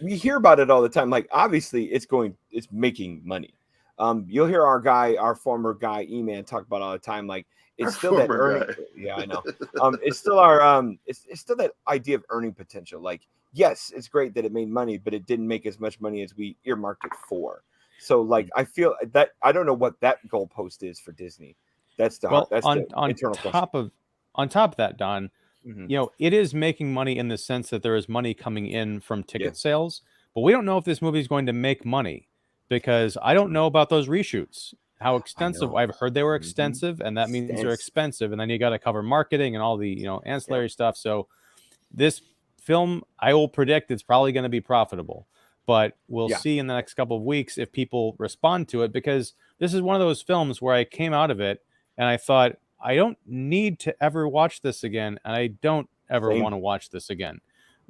we hear about it all the time. Like obviously, it's making money. You'll hear our former guy E-Man talk about all the time. Like it's still that earning. Yeah, I know. It's still it's still that idea of earning potential. Like yes, it's great that it made money, but it didn't make as much money as we earmarked it for. So like I feel that I don't know what that goalpost is for Disney. That's the internal question. On top of that, Don, it is making money in the sense that there is money coming in from ticket sales, but we don't know if this movie is going to make money because I don't know about those reshoots. How extensive? I've heard they were extensive, and that means they're expensive, and then you got to cover marketing and all the ancillary stuff. So this film, I will predict it's probably going to be profitable, but we'll see in the next couple of weeks if people respond to it, because this is one of those films where I came out of it and I thought, I don't need to ever watch this again, and I don't ever want to watch this again.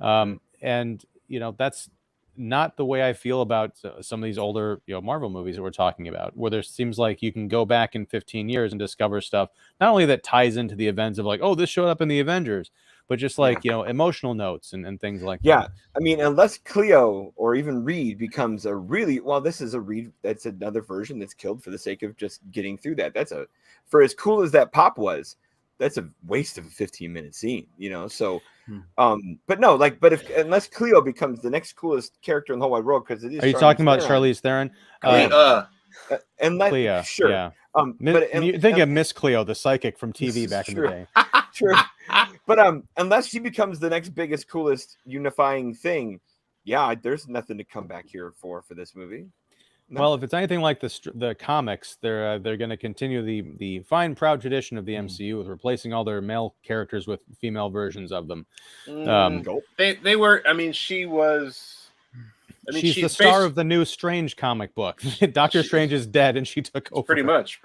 And that's not the way I feel about some of these older Marvel movies that we're talking about, where there seems like you can go back in 15 years and discover stuff not only that ties into the events of like, oh, this showed up in the Avengers, but just like emotional notes and things like that. I mean, unless Cleo or even Reed becomes a really this is a Reed, that's another version that's killed for the sake of just getting through that. For as cool as that pop was, that's a waste of a 15-minute scene, so but no, unless Cleo becomes the next coolest character in the whole wide world, because it is. Are you talking about Charlize Theron? And Cleo, sure. Yeah. You think of Miss Cleo, the psychic from TV back in the day. True. But unless she becomes the next biggest, coolest unifying thing, yeah, there's nothing to come back here for this movie. No. Well, if it's anything like the comics, they're going to continue the fine, proud tradition of the MCU with replacing all their male characters with female versions of them. They were. I mean, she was. I mean, she's the star of the new Strange comic book. Doctor Strange is dead, and she took over. Pretty much.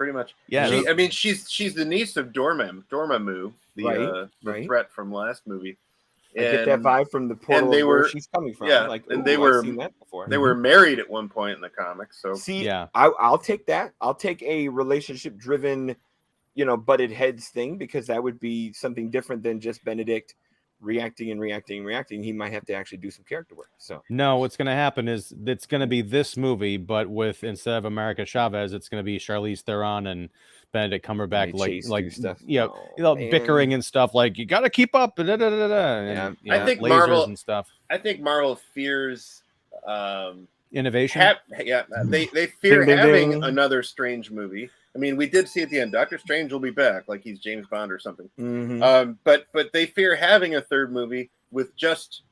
Yeah. I mean, she's the niece of Dormammu, the threat from last movie. I get that vibe from the portal where she's coming from. Yeah, like, and they were seen that before. They were married at one point in the comics. So see, yeah, I'll take that. I'll take a relationship driven, butted heads thing, because that would be something different than just Benedict reacting. He might have to actually do some character work. So no, what's going to happen is it's going to be this movie, but with instead of America Chavez, it's going to be Charlize Theron and Benedict Cumberbatch, like stuff, bickering and stuff. Like, you got to keep up. I think Marvel and stuff. I think Marvel fears innovation. They fear having another Strange movie. I mean, we did see at the end, Doctor Strange will be back, like he's James Bond or something. Mm-hmm. But they fear having a third movie with just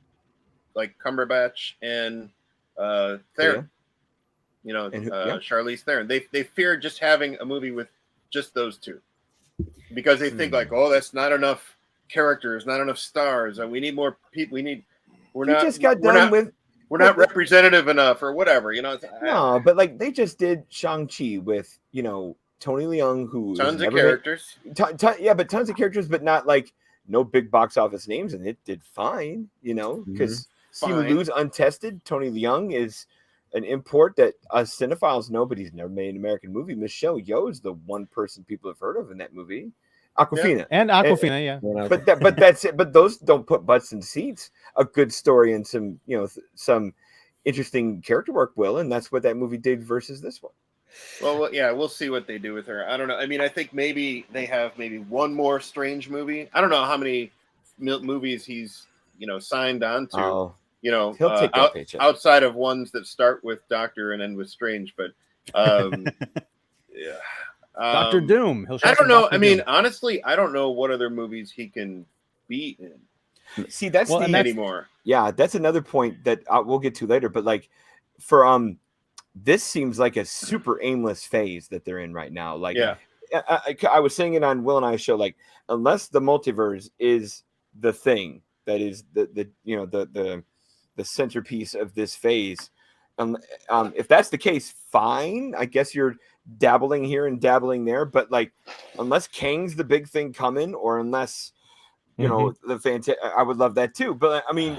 like Cumberbatch and Theron. Charlize Theron. They fear just having a movie with just those two, because they think like, oh, that's not enough characters, not enough stars, and we need more people. We're not representative enough, or whatever. No, but like they just did Shang-Chi with Tony Leung, who tons of characters. But tons of characters, but not like no big box office names, and it did fine. Because Simu Liu's untested. Tony Leung is an import that us cinephiles know, but he's never made an American movie. Michelle Yeoh is the one person people have heard of in that movie. Awkwafina. And Awkwafina, But that's it. But those don't put butts in seats. A good story and some, some interesting character work will, and that's what that movie did versus this one. Well, yeah, we'll see what they do with her. I don't know. I mean, I think maybe they have one more Strange movie. I don't know how many movies he's, signed on to. Oh. He'll take that paycheck. Outside of ones that start with Doctor and end with Strange, but yeah, Doctor Doom. I don't know. I mean, honestly, I don't know what other movies he can be in. See, that's anymore. Yeah, that's another point that we'll get to later. But like, for this seems like a super aimless phase that they're in right now. Like, yeah, I was saying it on Will and I's show. Like, unless the multiverse is the thing that is the centerpiece of this phase. If that's the case, fine. I guess you're dabbling here and dabbling there, but like, unless Kang's the big thing coming, or unless I would love that too. But I mean,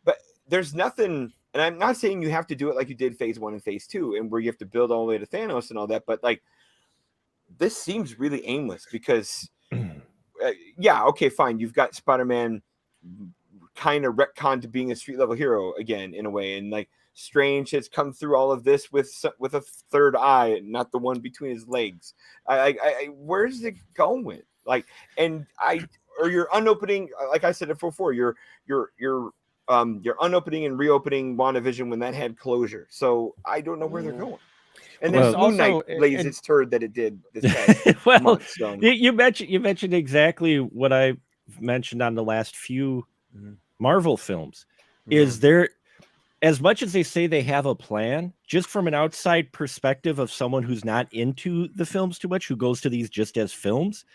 but there's nothing, and I'm not saying you have to do it like you did phase 1 and phase 2, and where you have to build all the way to Thanos and all that. But like, this seems really aimless because, okay, fine. You've got Spider-Man kind of retconned to being a street level hero again in a way, and like Strange has come through all of this with a third eye, not the one between his legs. Where's it going? Like, or you're unopening, like I said it before, you're unopening and reopening WandaVision when that had closure. So I don't know where they're going. And then Moon Knight lays its turd that it did this past month. So. You mentioned exactly what I mentioned on the last few Marvel films. Is there, as much as they say they have a plan, just from an outside perspective of someone who's not into the films too much, who goes to these just as films,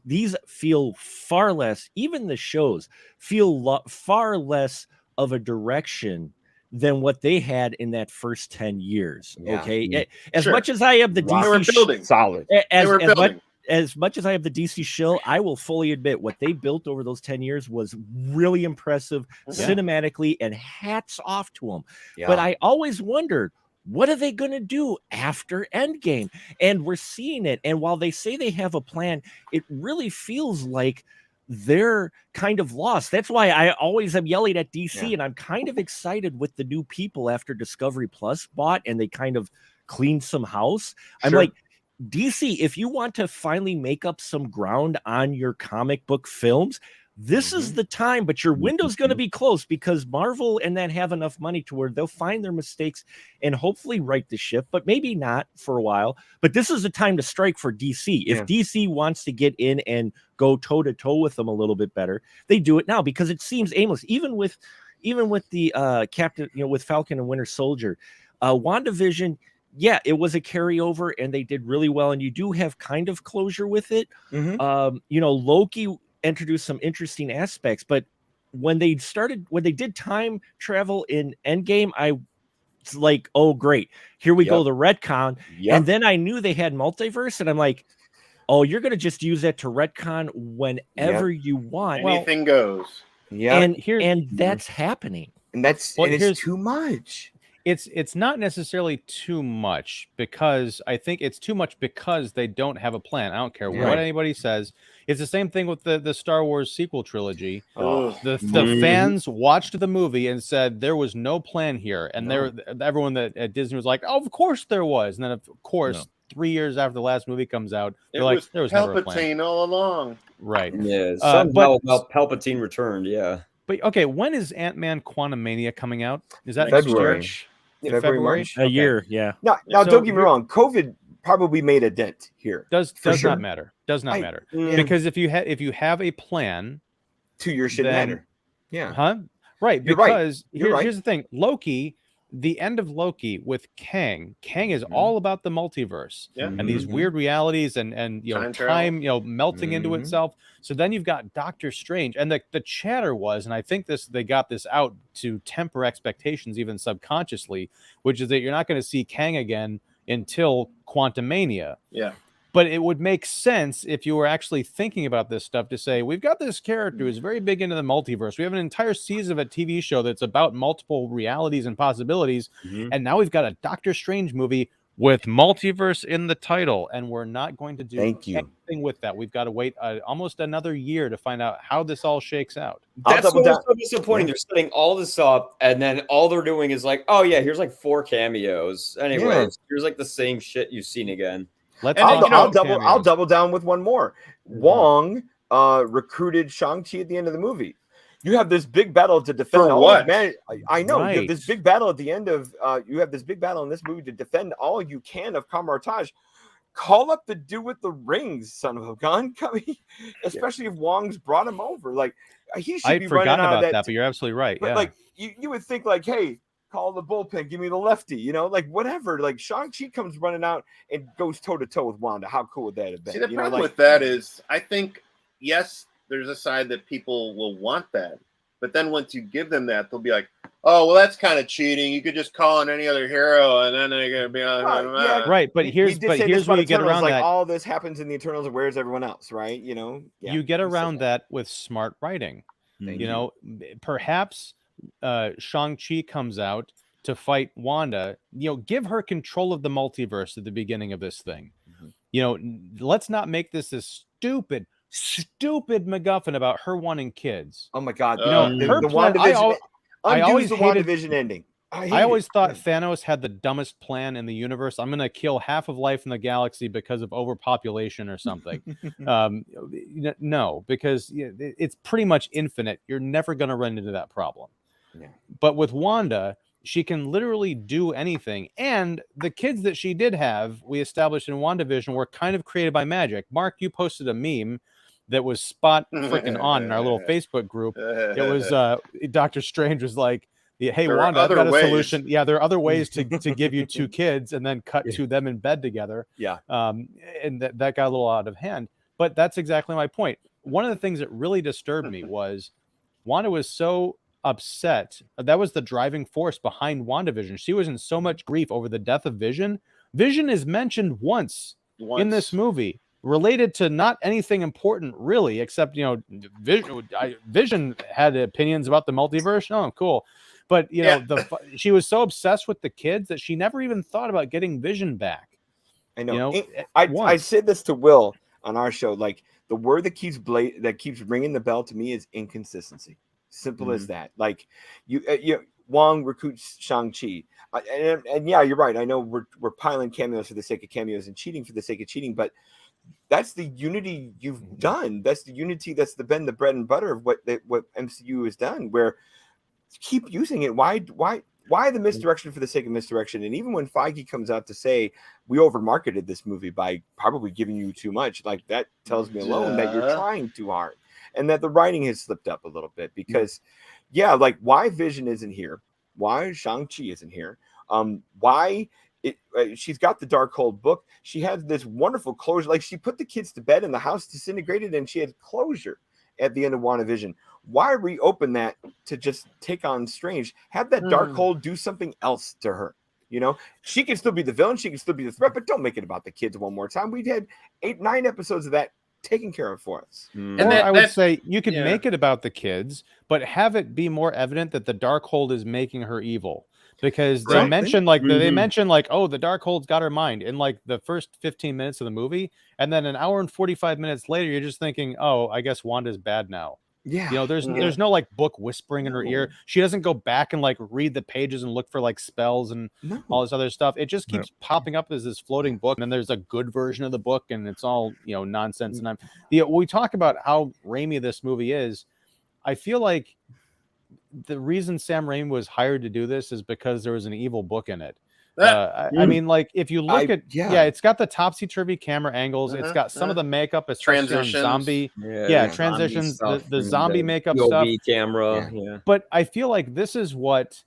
these feel far less, even the shows feel far less of a direction than what they had in that first 10 years. Okay. As much as I am the DC building solid, as much as I have the DC shill, I will fully admit what they built over those 10 years was really impressive cinematically, and hats off to them. But I always wondered, what are they going to do after Endgame? And we're seeing it. And while they say they have a plan, it really feels like they're kind of lost. That's why I always am yelling at DC, and I'm kind of excited with the new people after Discovery Plus bought and they kind of cleaned some house. I'm like, DC, if you want to finally make up some ground on your comic book films, this is the time, but your window's going to be close, because Marvel and that have enough money to where they'll find their mistakes and hopefully right the ship, but maybe not for a while. But this is the time to strike for DC. If DC wants to get in and go toe to toe with them a little bit better, they do it now, because it seems aimless. Even with even with the Captain, with Falcon and Winter Soldier, WandaVision, yeah, it was a carryover and they did really well, and you do have kind of closure with it. Loki introduced some interesting aspects, but when they did time travel in Endgame, it's like, oh great, here we go, the retcon. And then I knew they had multiverse, and I'm like, oh, you're gonna just use that to retcon whenever you want. Anything goes. Yeah, and that's happening. And it's too much. It's not necessarily too much, because I think it's too much because they don't have a plan. I don't care what anybody says. It's the same thing with the Star Wars sequel trilogy. The fans watched the movie and said there was no plan here, and everyone at Disney was like, "Oh, of course there was." And then of course, 3 years after the last movie comes out, they're like, "There was never a plan." Palpatine all along. Right. Yeah. Somehow Palpatine returned. Yeah. But okay, when is Ant-Man Quantumania coming out? Is that February? February? March? A year, yeah. Now don't get me wrong. COVID probably made a dent here. Does not matter. Does not matter. Because if you have a plan, 2 years shouldn't matter. Yeah. Huh? Right. You're because right. Here's the thing. Loki, the end of Loki with Kang. Kang is all about the multiverse and these weird realities and time melting into itself. So then you've got Doctor Strange, and the chatter was, and I think they got this out to temper expectations even subconsciously, which is that you're not going to see Kang again until Quantumania. Yeah. But it would make sense if you were actually thinking about this stuff to say, we've got this character who's very big into the multiverse. We have an entire season of a TV show that's about multiple realities and possibilities. And now we've got a Doctor Strange movie with multiverse in the title. And we're not going to do anything with that. We've got to wait almost another year to find out how this all shakes out. That's so disappointing. They're setting all this up, and then all they're doing is like, oh yeah, here's like 4 cameos. Anyways, here's like the same shit you've seen again. I'll double down with one more. Wong recruited Shang-Chi at the end of the movie. You have this big battle to defend all of humanity. I know. You have this big battle at the end of you have this big battle in this movie to defend all you can of Kamar-Taj. Call up the dude with the rings, son of a gun. Especially if Wong's brought him over. Like he should be running out of that. But you're absolutely right. But like you would think like, hey, call the bullpen, give me the lefty, like whatever. Like Shang-Chi comes running out and goes toe-to-toe with Wanda. How cool would that have been? See, the problem with that is, I think, yes, there's a side that people will want that. But then once you give them that, they'll be like, oh, well, that's kind of cheating. You could just call on any other hero, and then they're going to be like, right. But here's where you get around that. All this happens in the Eternals, and where's everyone else, right? You get around that with smart writing. Perhaps Shang-Chi comes out to fight Wanda, give her control of the multiverse at the beginning of this thing. Let's not make this a stupid MacGuffin about her wanting kids. Oh my God. The WandaVision, I always hated the WandaVision ending. I always thought Thanos had the dumbest plan in the universe. I'm going to kill half of life in the galaxy because of overpopulation or something. No, because it's pretty much infinite. You're never going to run into that problem. Yeah. But with Wanda, she can literally do anything. And the kids that she did have, we established in WandaVision, were kind of created by magic. Mark, you posted a meme that was spot freaking on in our little Facebook group. It was Dr. Strange was like, hey, Wanda, I've got a solution. Yeah, there are other ways to give you 2 kids and then cut to them in bed together. Yeah. And that got a little out of hand. But that's exactly my point. One of the things that really disturbed me was Wanda was so upset. That was the driving force behind WandaVision. She was in so much grief over the death of Vision. Vision is mentioned once in this movie, related to not anything important really, except Vision had opinions about the multiverse. Oh, cool. But she was so obsessed with the kids that she never even thought about getting Vision back. I know. I said this to Will on our show. Like the word that keeps ringing the bell to me is inconsistency. Simple as that. Like Wong recruits Shang-Chi, and yeah, you're right. I know we're piling cameos for the sake of cameos and cheating for the sake of cheating, but that's the unity you've done. That's the unity. That's been the bread and butter of what MCU has done. Where keep using it. Why the misdirection for the sake of misdirection? And even when Feige comes out to say we overmarketed this movie by probably giving you too much, like that tells me alone that you're trying too hard. And that the writing has slipped up a little bit because yeah, like why Vision isn't here, why Shang-Chi isn't here, why she's got the Darkhold book. She had this wonderful closure. Like she put the kids to bed and the house disintegrated and she had closure at the end of WandaVision. Why reopen that to just take on Strange? Have that Darkhold do something else to her. You know, she can still be the villain. She can still be the threat, but don't make it about the kids one more time. We've had 8-9 episodes of that taken care of for us. And I would say you could make it about the kids, but have it be more evident that the Darkhold is making her evil. Because they mentioned like they mentioned like, oh, the Darkhold's got her mind in like the first 15 minutes of the movie, and then an hour and 45 minutes later, you're just thinking, oh, I guess Wanda's bad now. Yeah, you know, there's no like book whispering in her ear. She doesn't go back and like read the pages and look for like spells and all this other stuff. It just keeps popping up as this floating book, and then there's a good version of the book, and it's all, you know, nonsense. And we talk about how Raimi this movie is. I feel like the reason Sam Raimi was hired to do this is because there was an evil book in it. I mean, like if you look at it's got the topsy-turvy camera angles. It's got some of the makeup, especially on zombie. Transitions, the zombie makeup stuff. Camera. But I feel like this is what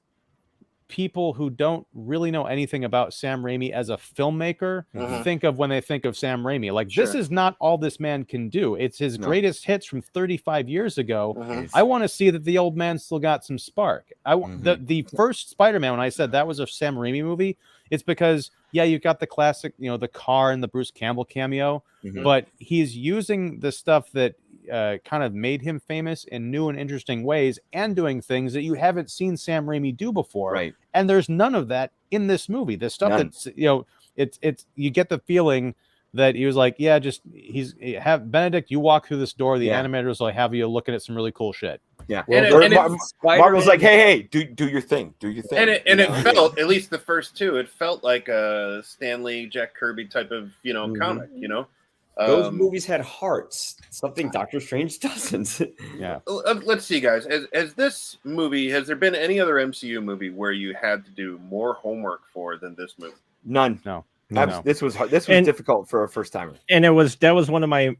people who don't really know anything about Sam Raimi as a filmmaker think of when they think of Sam Raimi. Like this is not all this man can do. It's his greatest hits from 35 years ago. I want to see that the old man still got some spark. The first Spider-Man, when I said that was a Sam Raimi movie, it's because you've got the classic, you know, the car and the Bruce Campbell cameo, but he's using the stuff that kind of made him famous in new and interesting ways, and doing things that you haven't seen Sam Raimi do before. Right. And there's none of that in this movie. The stuff that's, you know, it's you get the feeling that he was like, have Benedict, you walk through this door, the animators will have you looking at some really cool shit. Yeah. Well, Marvel's like, hey, do your thing. Do your thing. And it felt, at least the first two, it felt like a Stanley, Jack Kirby type of, you know, comic, you know. Those movies had hearts, something Doctor Strange doesn't. Let's see, guys. As this movie, has there been any other MCU movie where you had to do more homework for than this movie? None. No. This was difficult for a first timer. And that was one of my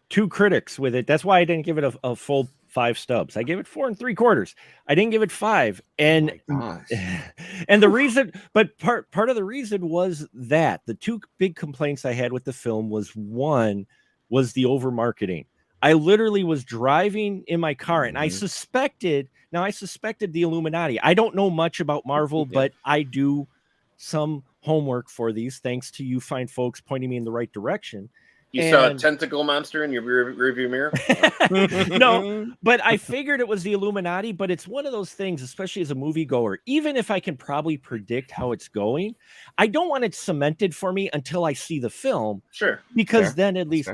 2 critics with it. That's why I didn't give it a full 5 stubs. I gave it 4 3/4. I didn't give it 5. And and the reason, but part of the reason was that the 2 big complaints I had with the film was, one was the over marketing. I literally was driving in my car and I suspected the Illuminati. I don't know much about Marvel, but I do some homework for these, thanks to you fine folks pointing me in the right direction. You saw a tentacle monster in your rearview mirror? No, but I figured it was the Illuminati. But it's one of those things, especially as a moviegoer, even if I can probably predict how it's going, I don't want it cemented for me until I see the film. Sure. Because then at least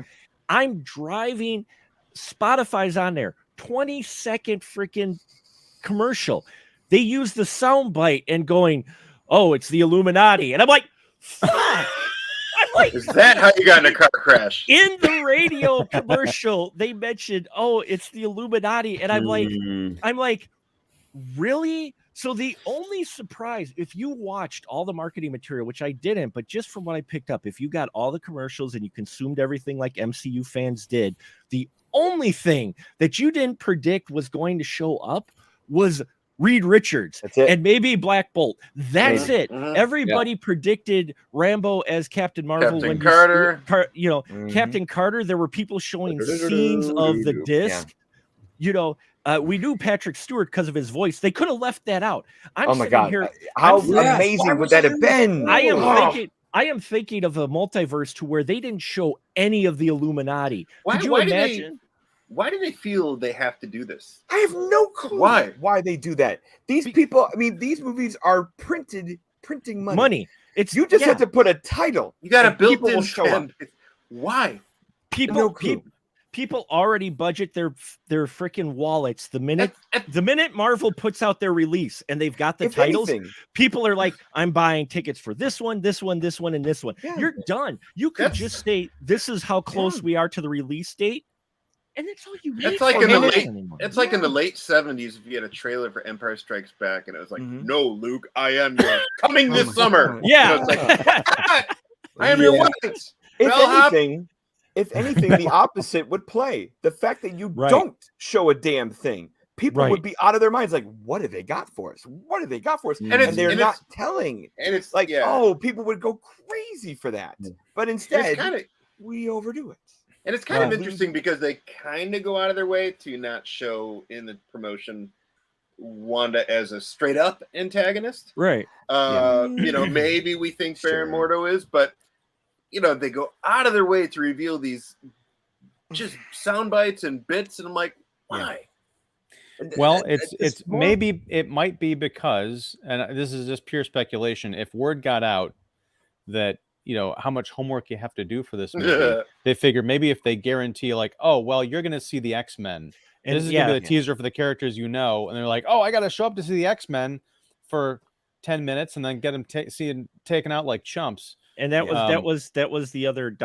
I'm driving, Spotify's on there, 20-second freaking commercial. They use the sound bite and going, oh, it's the Illuminati. And I'm like, fuck. Is that how you got in a car crash? In the radio commercial, they mentioned, oh, it's the Illuminati. And I'm like, really? So the only surprise, if you watched all the marketing material, which I didn't, but just from what I picked up, if you got all the commercials and you consumed everything like MCU fans did, the only thing that you didn't predict was going to show up was Reed Richards and maybe Black Bolt. That's it. Everybody predicted Rambo as Captain Marvel. Captain Carter. Captain Carter. There were people showing scenes of the disc. You know, we knew Patrick Stewart because of his voice. They could have left that out. Oh my God. How amazing would that have been? I am thinking of a multiverse to where they didn't show any of the Illuminati. Could you imagine? Why do they feel they have to do this? I have no clue why they do that. These people, I mean, these movies are printing money. It's you just have to put a title. You got to build in show up. Why? People already budget their freaking wallets the minute Marvel puts out their release and they've got the titles. People are like, I'm buying tickets for this one, and this one. Yeah. You're done. You could just say this is how close we are to the release date. And that's all you need. It's like in the late 70s if you had a trailer for Empire Strikes Back and it was like, no, Luke, I am your coming this summer. Yeah. You know, it's like, I am your weapons. If anything, the opposite would play. The fact that you don't show a damn thing people would be out of their minds, like, what have they got for us? What have they got for us? And they're not telling. And it's like, oh, people would go crazy for that. But instead, we overdo it. And it's kind of interesting because they kind of go out of their way to not show in the promotion Wanda as a straight up antagonist. Right. You know, maybe we think Baron Mordo is, but you know, they go out of their way to reveal these just sound bites and bits, and I'm like, why? Well, it's maybe it might be because, and this is just pure speculation, if word got out that, you know, how much homework you have to do for this movie, they figure maybe if they guarantee, like, oh, well, you're going to see the X-Men. And this is going to be the teaser for the characters, you know, and they're like, oh, I got to show up to see the X-Men for 10 minutes and then get them taken out like chumps. And that was the other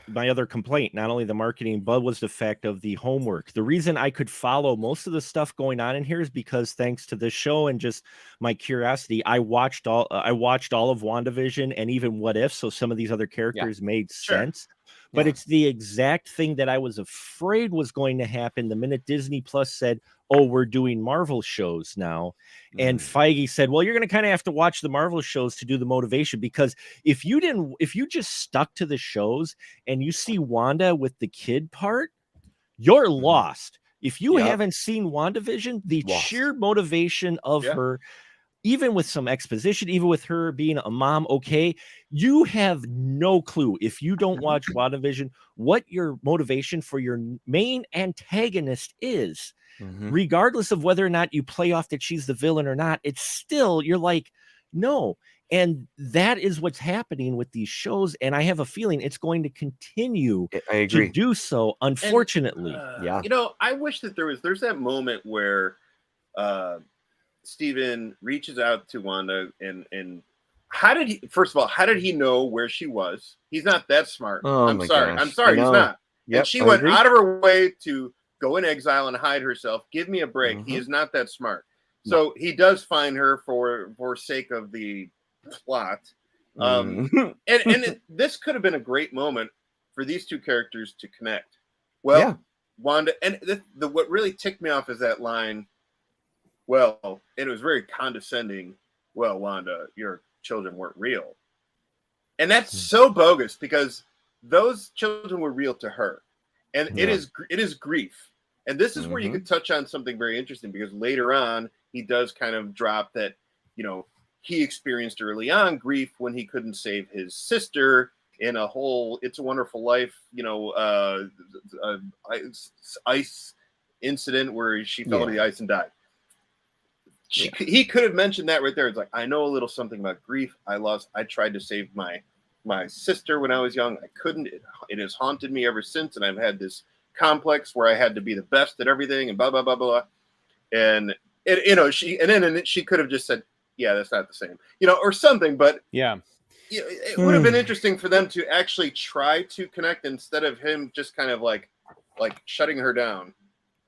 my other complaint, not only the marketing, but was the fact of the homework. The reason I could follow most of the stuff going on in here is because thanks to this show and just my curiosity, I watched all of WandaVision and even What If, so some of these other characters made sense. But it's the exact thing that I was afraid was going to happen the minute Disney Plus said, oh, we're doing Marvel shows now. And Feige said, well, you're going to kind of have to watch the Marvel shows to do the motivation, because if you just stuck to the shows and you see Wanda with the kid part, you're lost. If you haven't seen WandaVision, the sheer motivation of her, even with some exposition, even with her being a mom, you have no clue, if you don't watch WandaVision, what your motivation for your main antagonist is. Regardless of whether or not you play off that she's the villain or not, it's still, you're like, no. And that is what's happening with these shows. And I have a feeling it's going to continue to do so, unfortunately. You know, I wish that there's that moment where Steven reaches out to Wanda and how did he know where she was? He's not that smart. I'm sorry, he's not. And she went out of her way to go in exile and hide herself. Give me a break. He is not that smart. So he does find her for sake of the plot. This could have been a great moment for these two characters to connect. Well, Wanda, and what really ticked me off is that line. Well, it was very condescending. Well, Wanda, your children weren't real. And that's so bogus, because those children were real to her. And it is grief. And this is where you could touch on something very interesting, because later on, he does kind of drop that, you know, he experienced early on grief when he couldn't save his sister in a whole It's a Wonderful Life, you know, ice incident where she fell to the ice and died. He could have mentioned that right there. It's like, I know a little something about grief. I tried to save my sister when I was young. I couldn't. It has haunted me ever since, and I've had this complex where I had to be the best at everything, and blah blah blah blah. And she could have just said, "Yeah, that's not the same," you know, or something. But it would have been interesting for them to actually try to connect instead of him just kind of like shutting her down.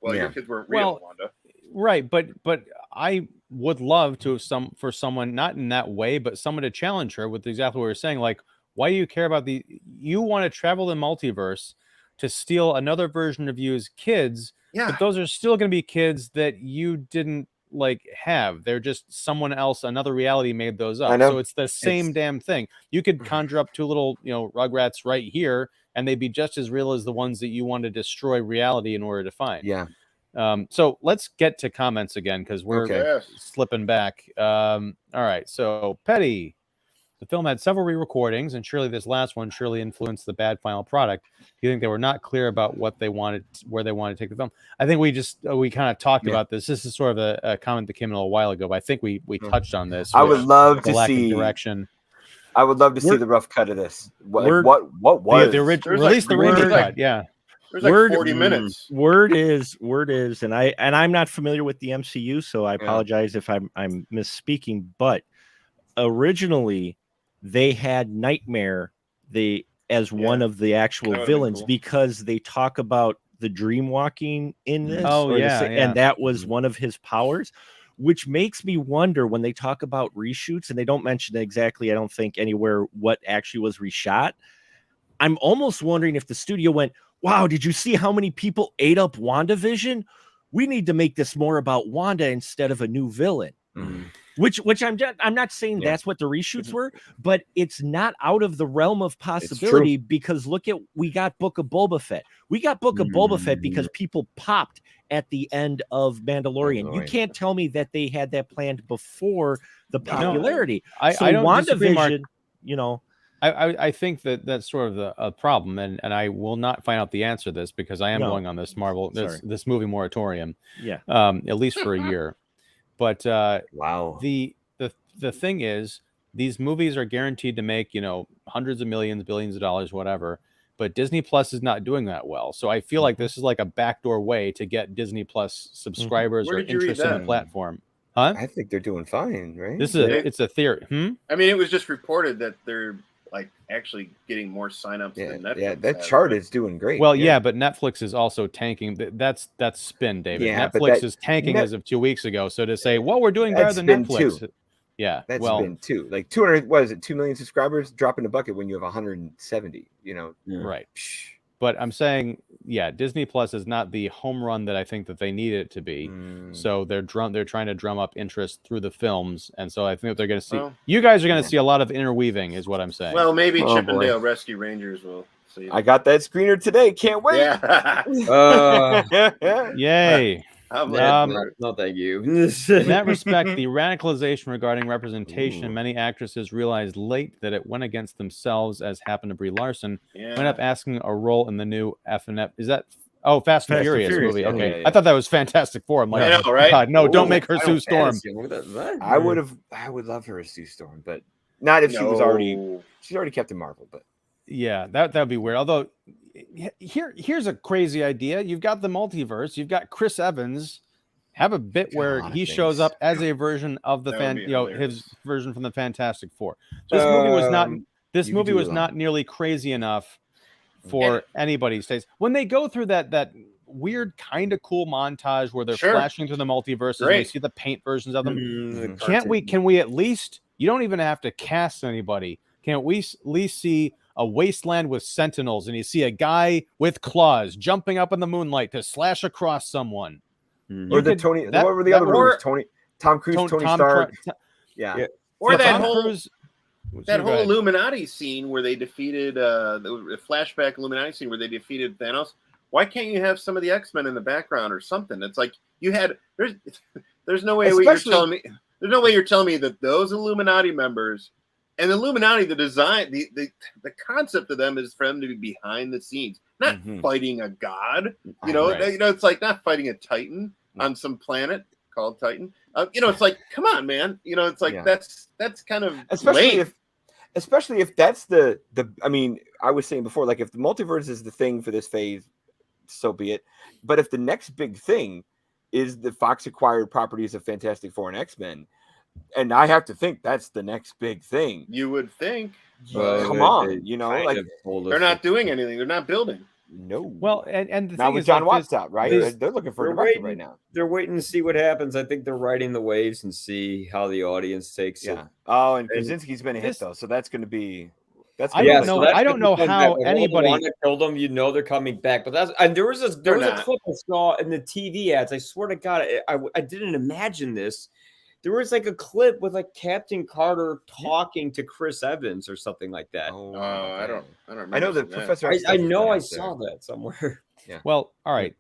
Well, your kids weren't real, Wanda. Right, but I would love to have for someone, not in that way, but someone to challenge her with exactly what you're saying. Like, why do you care about you want to travel the multiverse to steal another version of you as kids, but those are still going to be kids that you didn't have. They're just someone else, another reality made those up. So it's the same damn thing. You could conjure up two little, Rugrats right here, and they'd be just as real as the ones that you want to destroy reality in order to find. So let's get to comments again, because we're slipping back. All right. So Petty, the film had several re-recordings, and surely this last one influenced the bad final product. Do you think they were not clear about where they wanted to take the film? I think we kind of talked about this. This is sort of a comment that came in a while ago, but I think we touched on this. I would love to see direction. I would love to see the rough cut of this. What was the original? Release the remake cut. Yeah. There's like 40 minutes. Word is, and I'm not familiar with the MCU, so I apologize if I'm misspeaking. But originally, they had Nightmare as one of the actual villains, because they talk about the dream walking in this. And that was one of his powers, which makes me wonder when they talk about reshoots, and they don't mention exactly, I don't think, anywhere what actually was reshot. I'm almost wondering if the studio went, wow, did you see how many people ate up WandaVision? we need to make this more about Wanda instead of a new villain. Mm. Which I'm not saying that's what the reshoots were, but it's not out of the realm of possibility, because look at, we got Book of Boba Fett. We got Book of Boba Fett because people popped at the end of Mandalorian. You can't tell me that they had that planned before the popularity. I don't disagree, Mark. You know, I think that's sort of a problem, and I will not find out the answer to this because I am going on this this movie moratorium. Yeah. At least for a year. But wow. The thing is, these movies are guaranteed to make, hundreds of millions, billions of dollars, whatever. But Disney Plus is not doing that well. So I feel like this is like a backdoor way to get Disney Plus subscribers or interest in the platform. Huh? I think they're doing fine, right? It's a theory. I mean, it was just reported that they're like actually getting more signups than Netflix. Yeah, that chart is doing great. Well, but Netflix is also tanking. That's spin, David. Yeah, Netflix is tanking as of 2 weeks ago. So to say, well, we're doing better than Netflix. Too. Yeah, that's been too. Like 200, what is it? 2 million subscribers, drop in the bucket when you have 170. Right. But I'm saying, Disney Plus is not the home run that I think that they need it to be. So they're trying to drum up interest through the films, and so I think that they're going to see. You guys are going to see a lot of interweaving, is what I'm saying. Well, maybe Chippendale Rescue Rangers will see. I got that screener today. Can't wait. Yay. No, thank you. In that respect, the radicalization regarding representation, many actresses realized late that it went against themselves, as happened to Brie Larson. Went up asking a role in the new F&F. Is that Fast and Furious movie? Okay, I thought that was Fantastic Four. I'm like, I know, right? God, no, don't make her Sue Storm. I would love her as Sue Storm, but not if she's already Captain Marvel. But yeah, that would be weird. Although here's a crazy idea. You've got the multiverse. You've got Chris Evans have a bit where he shows up as a version of the his version from the Fantastic Four. This movie was not nearly crazy enough for anybody's taste. When they go through that weird kind of cool montage where they're flashing through the multiverses and we see the paint versions of them, can we at least, you don't even have to cast anybody, can we at least see a wasteland with sentinels and you see a guy with claws jumping up in the moonlight to slash across someone? Or what were the other movies? Tom Cruise, Tony Stark. Or that whole Illuminati scene where they defeated the flashback Illuminati scene where they defeated Thanos. Why can't you have some of the X-Men in the background or something? It's like there's no way you're telling me that those Illuminati members and the Illuminati, the design, the concept of them is for them to be behind the scenes, not fighting a god. It's like not fighting a Titan on some planet called Titan. It's like, come on, man. It's like that's kind of especially if that's the I mean, I was saying before, like if the multiverse is the thing for this phase, so be it. But if the next big thing is the Fox acquired properties of Fantastic Four and X-Men, and I have to think that's the next big thing. You would think. Come on, they're not doing anything. They're not building. No. Well, and the now thing with is, John Watts out, right? They're looking for a director right now. They're waiting to see what happens. I think they're riding the waves and see how the audience takes it. Oh, and Krasinski's been a hit though, so that's going to be. I don't know how anybody killed them. They're coming back, but there was a clip I saw in the TV ads. I swear to God, I didn't imagine this. There was like a clip with like Captain Carter talking to Chris Evans or something like that. I don't remember. I know the Professor. I know I saw that somewhere. Yeah. Well, all right.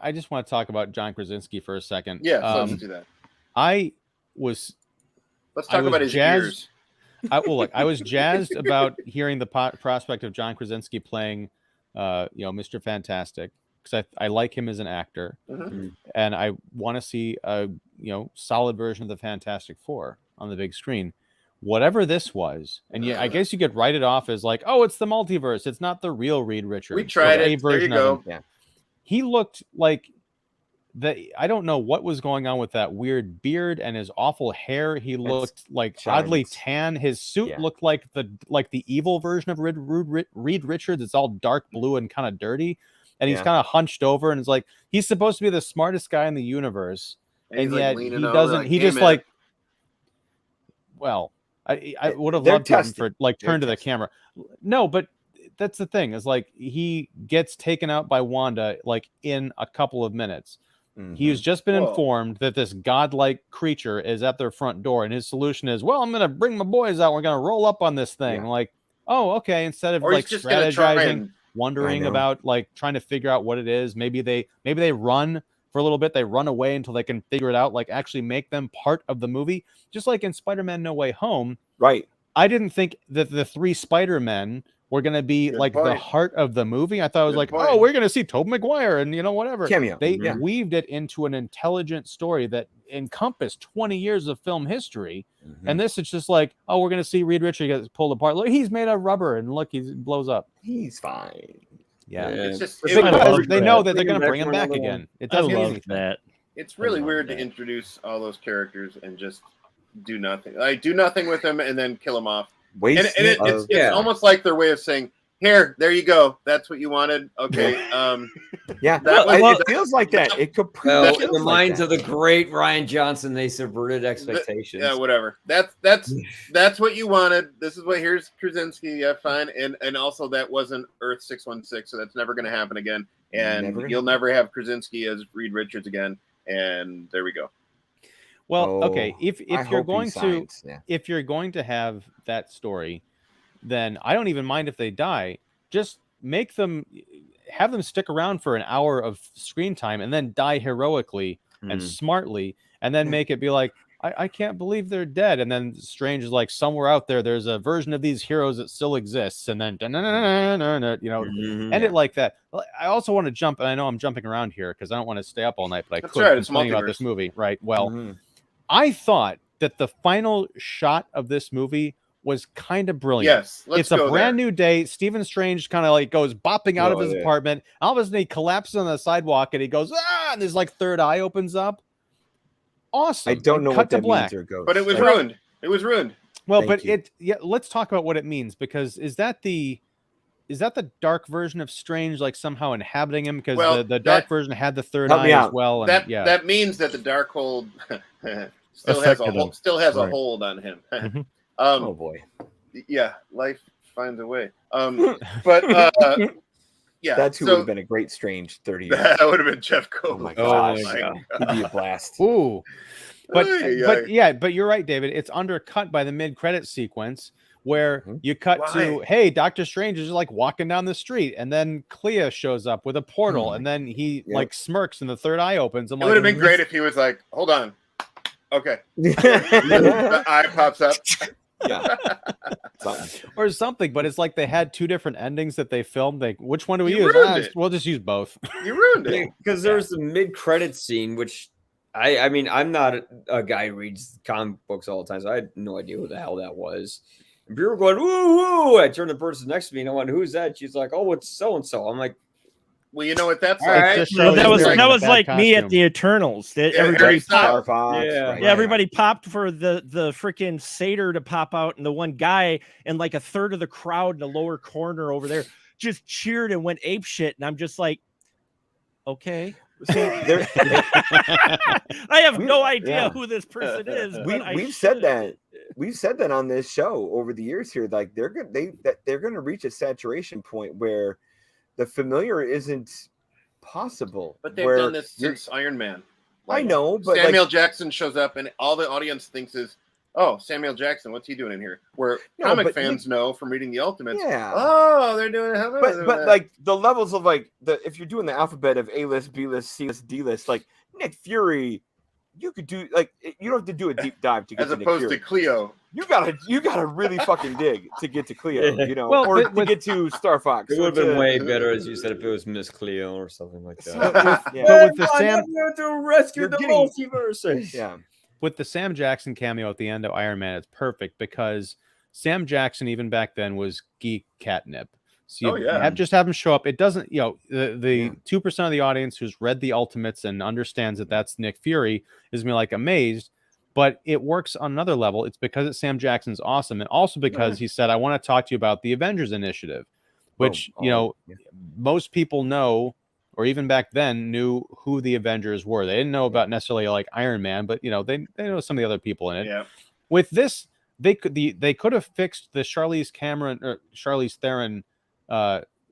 I just want to talk about John Krasinski for a second. Yeah, let's do that. Let's talk about his ears. I was jazzed about hearing the prospect of John Krasinski playing, Mr. Fantastic, because I like him as an actor, and I want to see a solid version of the Fantastic Four on the big screen. Whatever this was, and I guess you could write it off as like, oh, it's the multiverse. It's not the real Reed Richards. We tried it. There you go. Yeah. He looked like I don't know what was going on with that weird beard and his awful hair. He looked like oddly tan. His suit looked like the evil version of Reed Richards. It's all dark blue and kind of dirty. And he's kind of hunched over, and it's like he's supposed to be the smartest guy in the universe, and yet he doesn't. He just like, well, I would have loved him for like turn to the camera. No, but that's the thing, is like he gets taken out by Wanda like in a couple of minutes. He's just been informed that this godlike creature is at their front door, and his solution is, well, I'm gonna bring my boys out, we're gonna roll up on this thing. Like, oh, okay, instead of like strategizing, wondering about like trying to figure out what it is, maybe they run for a little bit, they run away until they can figure it out, like actually make them part of the movie, just like in Spider-Man No Way Home. Right. I didn't think that the 3 Spider-Men were going to be the heart of the movie. I thought it was oh, we're going to see Tobey Maguire and, whatever. Cameo. They weaved it into an intelligent story that encompassed 20 years of film history. And this is just like, oh, we're going to see Reed Richards get pulled apart. Look, he's made of rubber, and look, he blows up. He's fine. Yeah. It's just, because they know that they're going to bring him back again. It doesn't mean anything. That. It's really weird to introduce all those characters and just do nothing. Like, do nothing with them and then kill them off. It's almost like their way of saying, here, there you go. That's what you wanted. Okay. It feels like that. It could. Well, in the minds of the great Ryan Johnson, they subverted expectations. Yeah, whatever. That's what you wanted. This is what. Here's Krasinski. Yeah, fine. And also that wasn't Earth 616, so that's never going to happen again. And you'll never have Krasinski as Reed Richards again. And there we go. Well, okay. If you're going to have that story, then I don't even mind if they die. Just have them stick around for an hour of screen time and then die heroically and smartly, and then make it be like, I can't believe they're dead. And then Strange is like, somewhere out there's a version of these heroes that still exists. And then, end it like that. I also want to jump, and I know I'm jumping around here because I don't want to stay up all night, but I could complain about this movie, right? Well, I thought that the final shot of this movie was kind of brilliant. Yes, it's a brand new day. Stephen Strange kind of like goes bopping out of his apartment. All of a sudden he collapses on the sidewalk and he goes, and his like third eye opens up. Awesome. I don't know what that means or goes. But it was ruined. It was ruined. Well, let's talk about what it means, because is that the dark version of Strange like somehow inhabiting him? Because the dark version had the third eye as well. And, that means that the Darkhold still has a hold on him. Oh boy. Yeah, life finds a way. Yeah, that's who would have been a great Strange 30 years. That would have been Jeff Goldblum. Oh my gosh. He'd be a blast. Ooh. But you're right, David. It's undercut by the mid-credit sequence where you cut to, hey, Doctor Strange is like walking down the street, and then Clea shows up with a portal, and then he like smirks and the third eye opens. It would have been great if he was like, hold on. Okay. The eye pops up. Yeah. Or something, but it's like they had 2 different endings that they filmed. Like, which one do we use? We'll just use both. You ruined it. Because there's the mid-credit scene, which I mean, I'm not a guy who reads comic books all the time, so I had no idea who the hell that was. And people were going, woo, woo. I turned to the person next to me and I went, who's that? She's like, oh, it's so-and-so. I'm like, well, you know what that's like. Right. Well, that was like me at the Eternals. That everybody popped. Everybody popped for the freaking satyr to pop out, and the one guy and like a third of the crowd in the lower corner over there just cheered and went ape shit. And I'm just like, okay. I have no idea who this person is. We've said that on this show over the years here. Like they're gonna reach a saturation point where the familiar isn't possible. But they've done this since Iron Man. Like, I know, but Samuel Jackson shows up and all the audience thinks is, oh, Samuel Jackson, what's he doing in here? Where comic fans know from reading the Ultimates. Yeah. Oh, they're doing it. But like the levels of like if you're doing the alphabet of A-list, B-list, C-list, D-list, like Nick Fury, you could do you don't have to do a deep dive to get to Nick Fury. As opposed to Cleo. You gotta really fucking dig to get to Cleo, or to get to Star Fox. It would have been way better, as you said, if it was Miss Cleo or something like that. But with the Sam, to rescue the multiverse. Yeah. With the Sam Jackson cameo at the end of Iron Man, it's perfect because Sam Jackson, even back then, was geek catnip. So you have him show up. It doesn't, the 2% of the audience who's read the Ultimates and understands that that's Nick Fury is gonna be like amazed. But it works on another level. It's because it's Sam Jackson's awesome, and also because he said, "I want to talk to you about the Avengers Initiative," which most people know, or even back then knew who the Avengers were. They didn't know about necessarily like Iron Man, but they know some of the other people in it. Yeah. With this, they could have fixed the Charlize Theron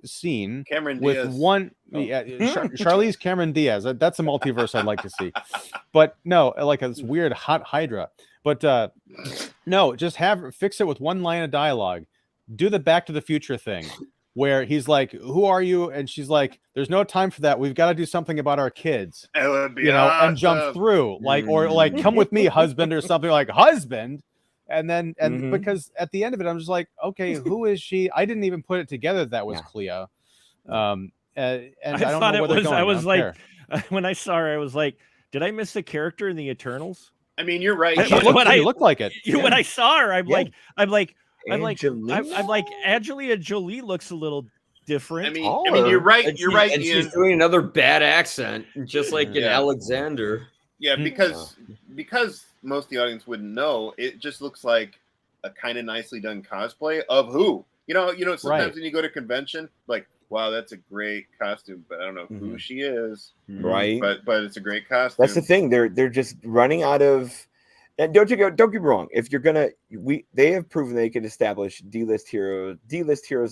scene Cameron with Diaz. one Charlize Cameron Diaz. That's a multiverse I'd like to see. But no, like this weird hot Hydra. But no, just fix it with one line of dialogue. Do the Back to the Future thing where he's like, "Who are you?" And she's like, "There's no time for that. We've got to do something about our kids." It would be and jump through, like, or like, "Come with me, husband," or something like husband. And then, because at the end of it, I'm just like, okay, who is she? I didn't even put it together that was Clea. And I don't know where they're going. I was like, when I saw her, I was like, did I miss a character in the Eternals? I mean, you're right. She looked like it. When I saw her, I'm like, Angelina? Angelina Jolie looks a little different. I mean, you're right. And You're right. And Ian. she's doing another bad accent, just like in Alexander. Yeah, because most of the audience wouldn't know. It just looks like a kind of nicely done cosplay of who. You know. Sometimes when you go to convention, like, wow, that's a great costume, but I don't know who she is. Right. But it's a great costume. That's the thing. They're just running out of. And don't get me wrong. If you're gonna, they have proven they can establish D-list heroes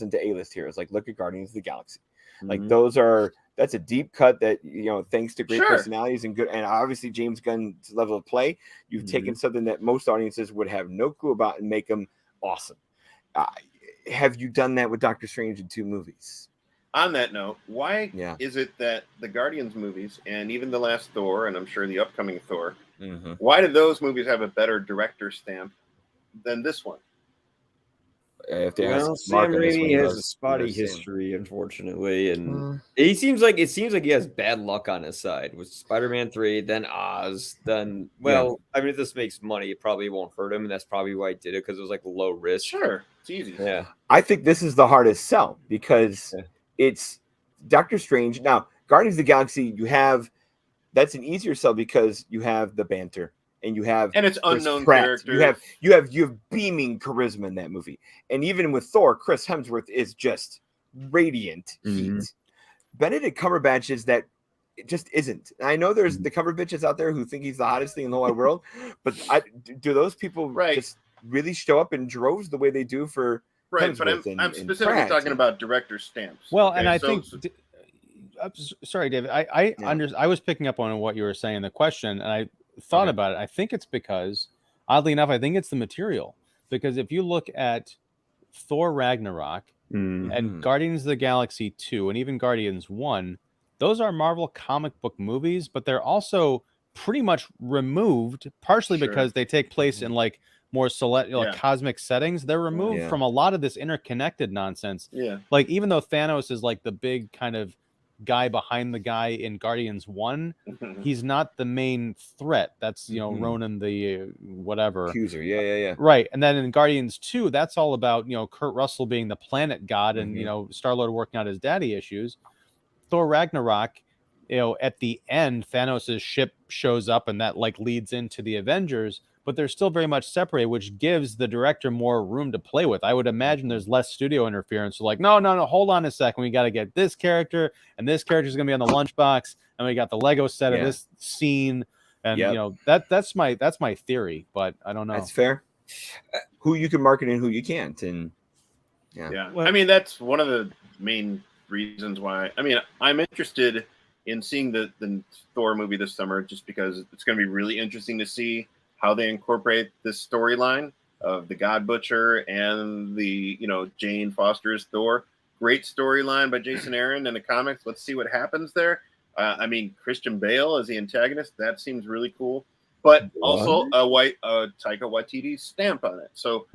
into A-list heroes. Like, look at Guardians of the Galaxy. Like, that's a deep cut that, thanks to great personalities and obviously James Gunn's level of play, you've taken something that most audiences would have no clue about and make them awesome. Have you done that with Doctor Strange in 2 movies? On that note, why is it that the Guardians movies and even the last Thor, and I'm sure the upcoming Thor, why do those movies have a better director stamp than this one? Sam Raimi has a spotty history, unfortunately, and it seems like he has bad luck on his side with Spider-Man 3, then Oz, then I mean, if this makes money, it probably won't hurt him, and that's probably why he did it, because it was like low risk. Sure, it's easy. Yeah, I think this is the hardest sell because it's Doctor Strange. Now, Guardians of the Galaxy, that's an easier sell because you have the banter. And it's unknown characters. You have beaming charisma in that movie, and even with Thor, Chris Hemsworth is just radiant heat. Benedict Cumberbatch is that it just isn't. I know there's the Cumberbatches out there who think he's the hottest thing in the whole wide world, but do those people just really show up in droves the way they do for Hemsworth? But I'm specifically talking about director stamps. Well, and I think. Sorry, David. I was picking up on what you were saying. The question, and I thought about it. I think it's because, oddly enough, I think it's the material. Because if you look at Thor Ragnarok and Guardians of the Galaxy 2 and even Guardians 1, those are Marvel comic book movies, but they're also pretty much removed, partially because they take place in like more cosmic settings. They're removed from a lot of this interconnected nonsense. Yeah. Like, even though Thanos is like the big kind of guy behind the guy in Guardians 1, he's not the main threat. That's Ronan the whatever accuser. Yeah. Right. And then in Guardians 2, that's all about Kurt Russell being the planet god and Star-Lord working out his daddy issues. Thor Ragnarok, at the end, Thanos' ship shows up and that like leads into the Avengers, but they're still very much separated, which gives the director more room to play with. I would imagine there's less studio interference. So like, no, hold on a second. We got to get this character, and this character is going to be on the lunchbox, and we got the Lego set of this scene, and that's my theory, but I don't know. That's fair. Who you can market and who you can't, and Well, I mean, that's one of the main reasons why. I mean, I'm interested in seeing the Thor movie this summer, just because it's going to be really interesting to see how they incorporate this storyline of the God Butcher and the, Jane Foster's Thor. Great storyline by Jason Aaron in the comics. Let's see what happens there. I mean, Christian Bale as the antagonist, that seems really cool. But also a Taika Waititi stamp on it. So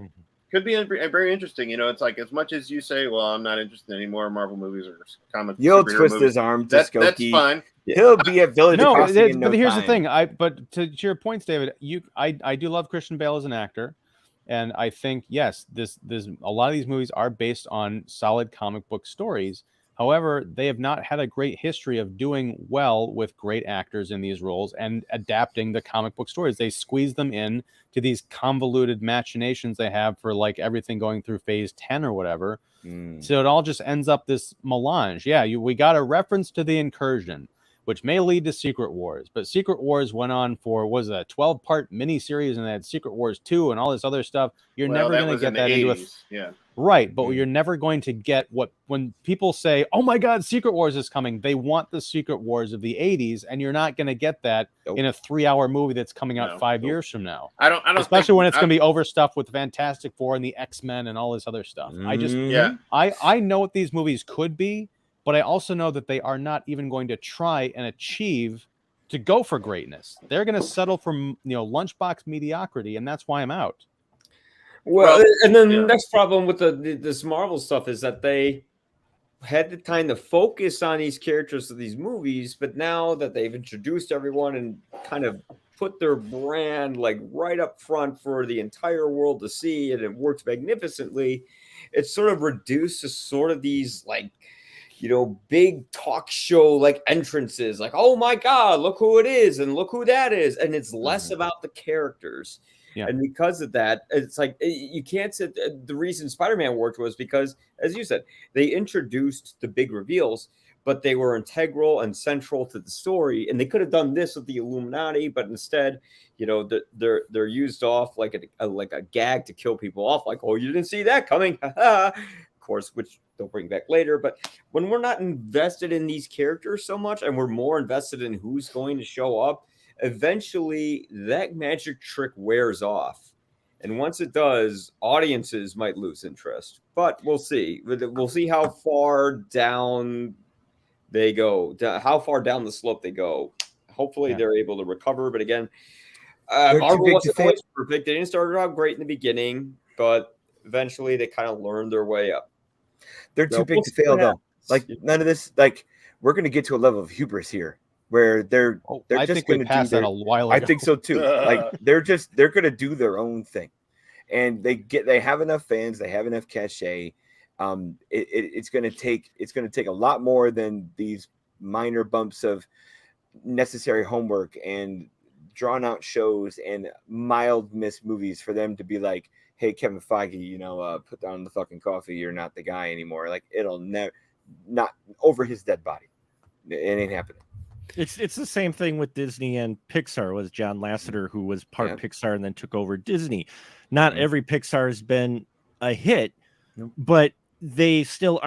could be very interesting. It's like, as much as you say, well, I'm not interested in any more Marvel movies or comic you'll twist his arm. That's fine. He'll be a village. But here's the thing. But to your points, David, I do love Christian Bale as an actor, and I think yes, this a lot of these movies are based on solid comic book stories. However, they have not had a great history of doing well with great actors in these roles and adapting the comic book stories. They squeeze them in to these convoluted machinations they have for like everything going through phase 10 or whatever. So it all just ends up this melange. Yeah, we got a reference to the incursion. which may lead to Secret Wars. But Secret Wars went on for, was a 12-part miniseries, and they had Secret Wars 2 and all this other stuff. You're never going to get that into a... Right, but you're never going to get what, when people say, oh my God, Secret Wars is coming, they want the Secret Wars of the 80s, and you're not going to get that in a 3-hour movie that's coming out 5 years from now. I don't Especially when it's going to be overstuffed with Fantastic Four and the X-Men and all this other stuff. I know what these movies could be, but I also know that they are not even going to try and achieve to go for greatness. They're going to settle for, lunchbox mediocrity, and that's why I'm out. Well, and then the next problem with this Marvel stuff is that they had the time to focus on these characters of these movies, but now that they've introduced everyone and kind of put their brand like right up front for the entire world to see, and it works magnificently, it's sort of reduced to sort of these like, big talk show like entrances, like, oh my God, look who it is and look who that is, and it's less about the characters. Yeah. And because of that, it's like you can't say the reason Spider-Man worked was because, as you said, they introduced the big reveals, but they were integral and central to the story. And they could have done this with the Illuminati, but instead, they're used off like a gag to kill people off. Like, oh, you didn't see that coming, of course, which they'll bring back later. But when we're not invested in these characters so much, and we're more invested in who's going to show up, eventually that magic trick wears off, and once it does, audiences might lose interest. But we'll see how far down they go, how far down the slope they go. Hopefully they're able to recover, but again, Marvel wasn't always perfect. They didn't start out great in the beginning, but eventually they kind of learned their way up. They're too big to fail, though. Like, none of this, like, we're going to get to a level of hubris here where they're just going to do that a while ago. I think so too. Like, they're going to do their own thing, and they have enough fans, they have enough cachet. It's going to take a lot more than these minor bumps of necessary homework and drawn out shows and mild missed movies for them to be like, hey, Kevin Feige, put down the fucking coffee. You're not the guy anymore. Like, it'll never, not over his dead body. It ain't happening. It's the same thing with Disney and Pixar. Was John Lasseter, who was part Pixar and then took over Disney. Not every Pixar has been a hit, but they still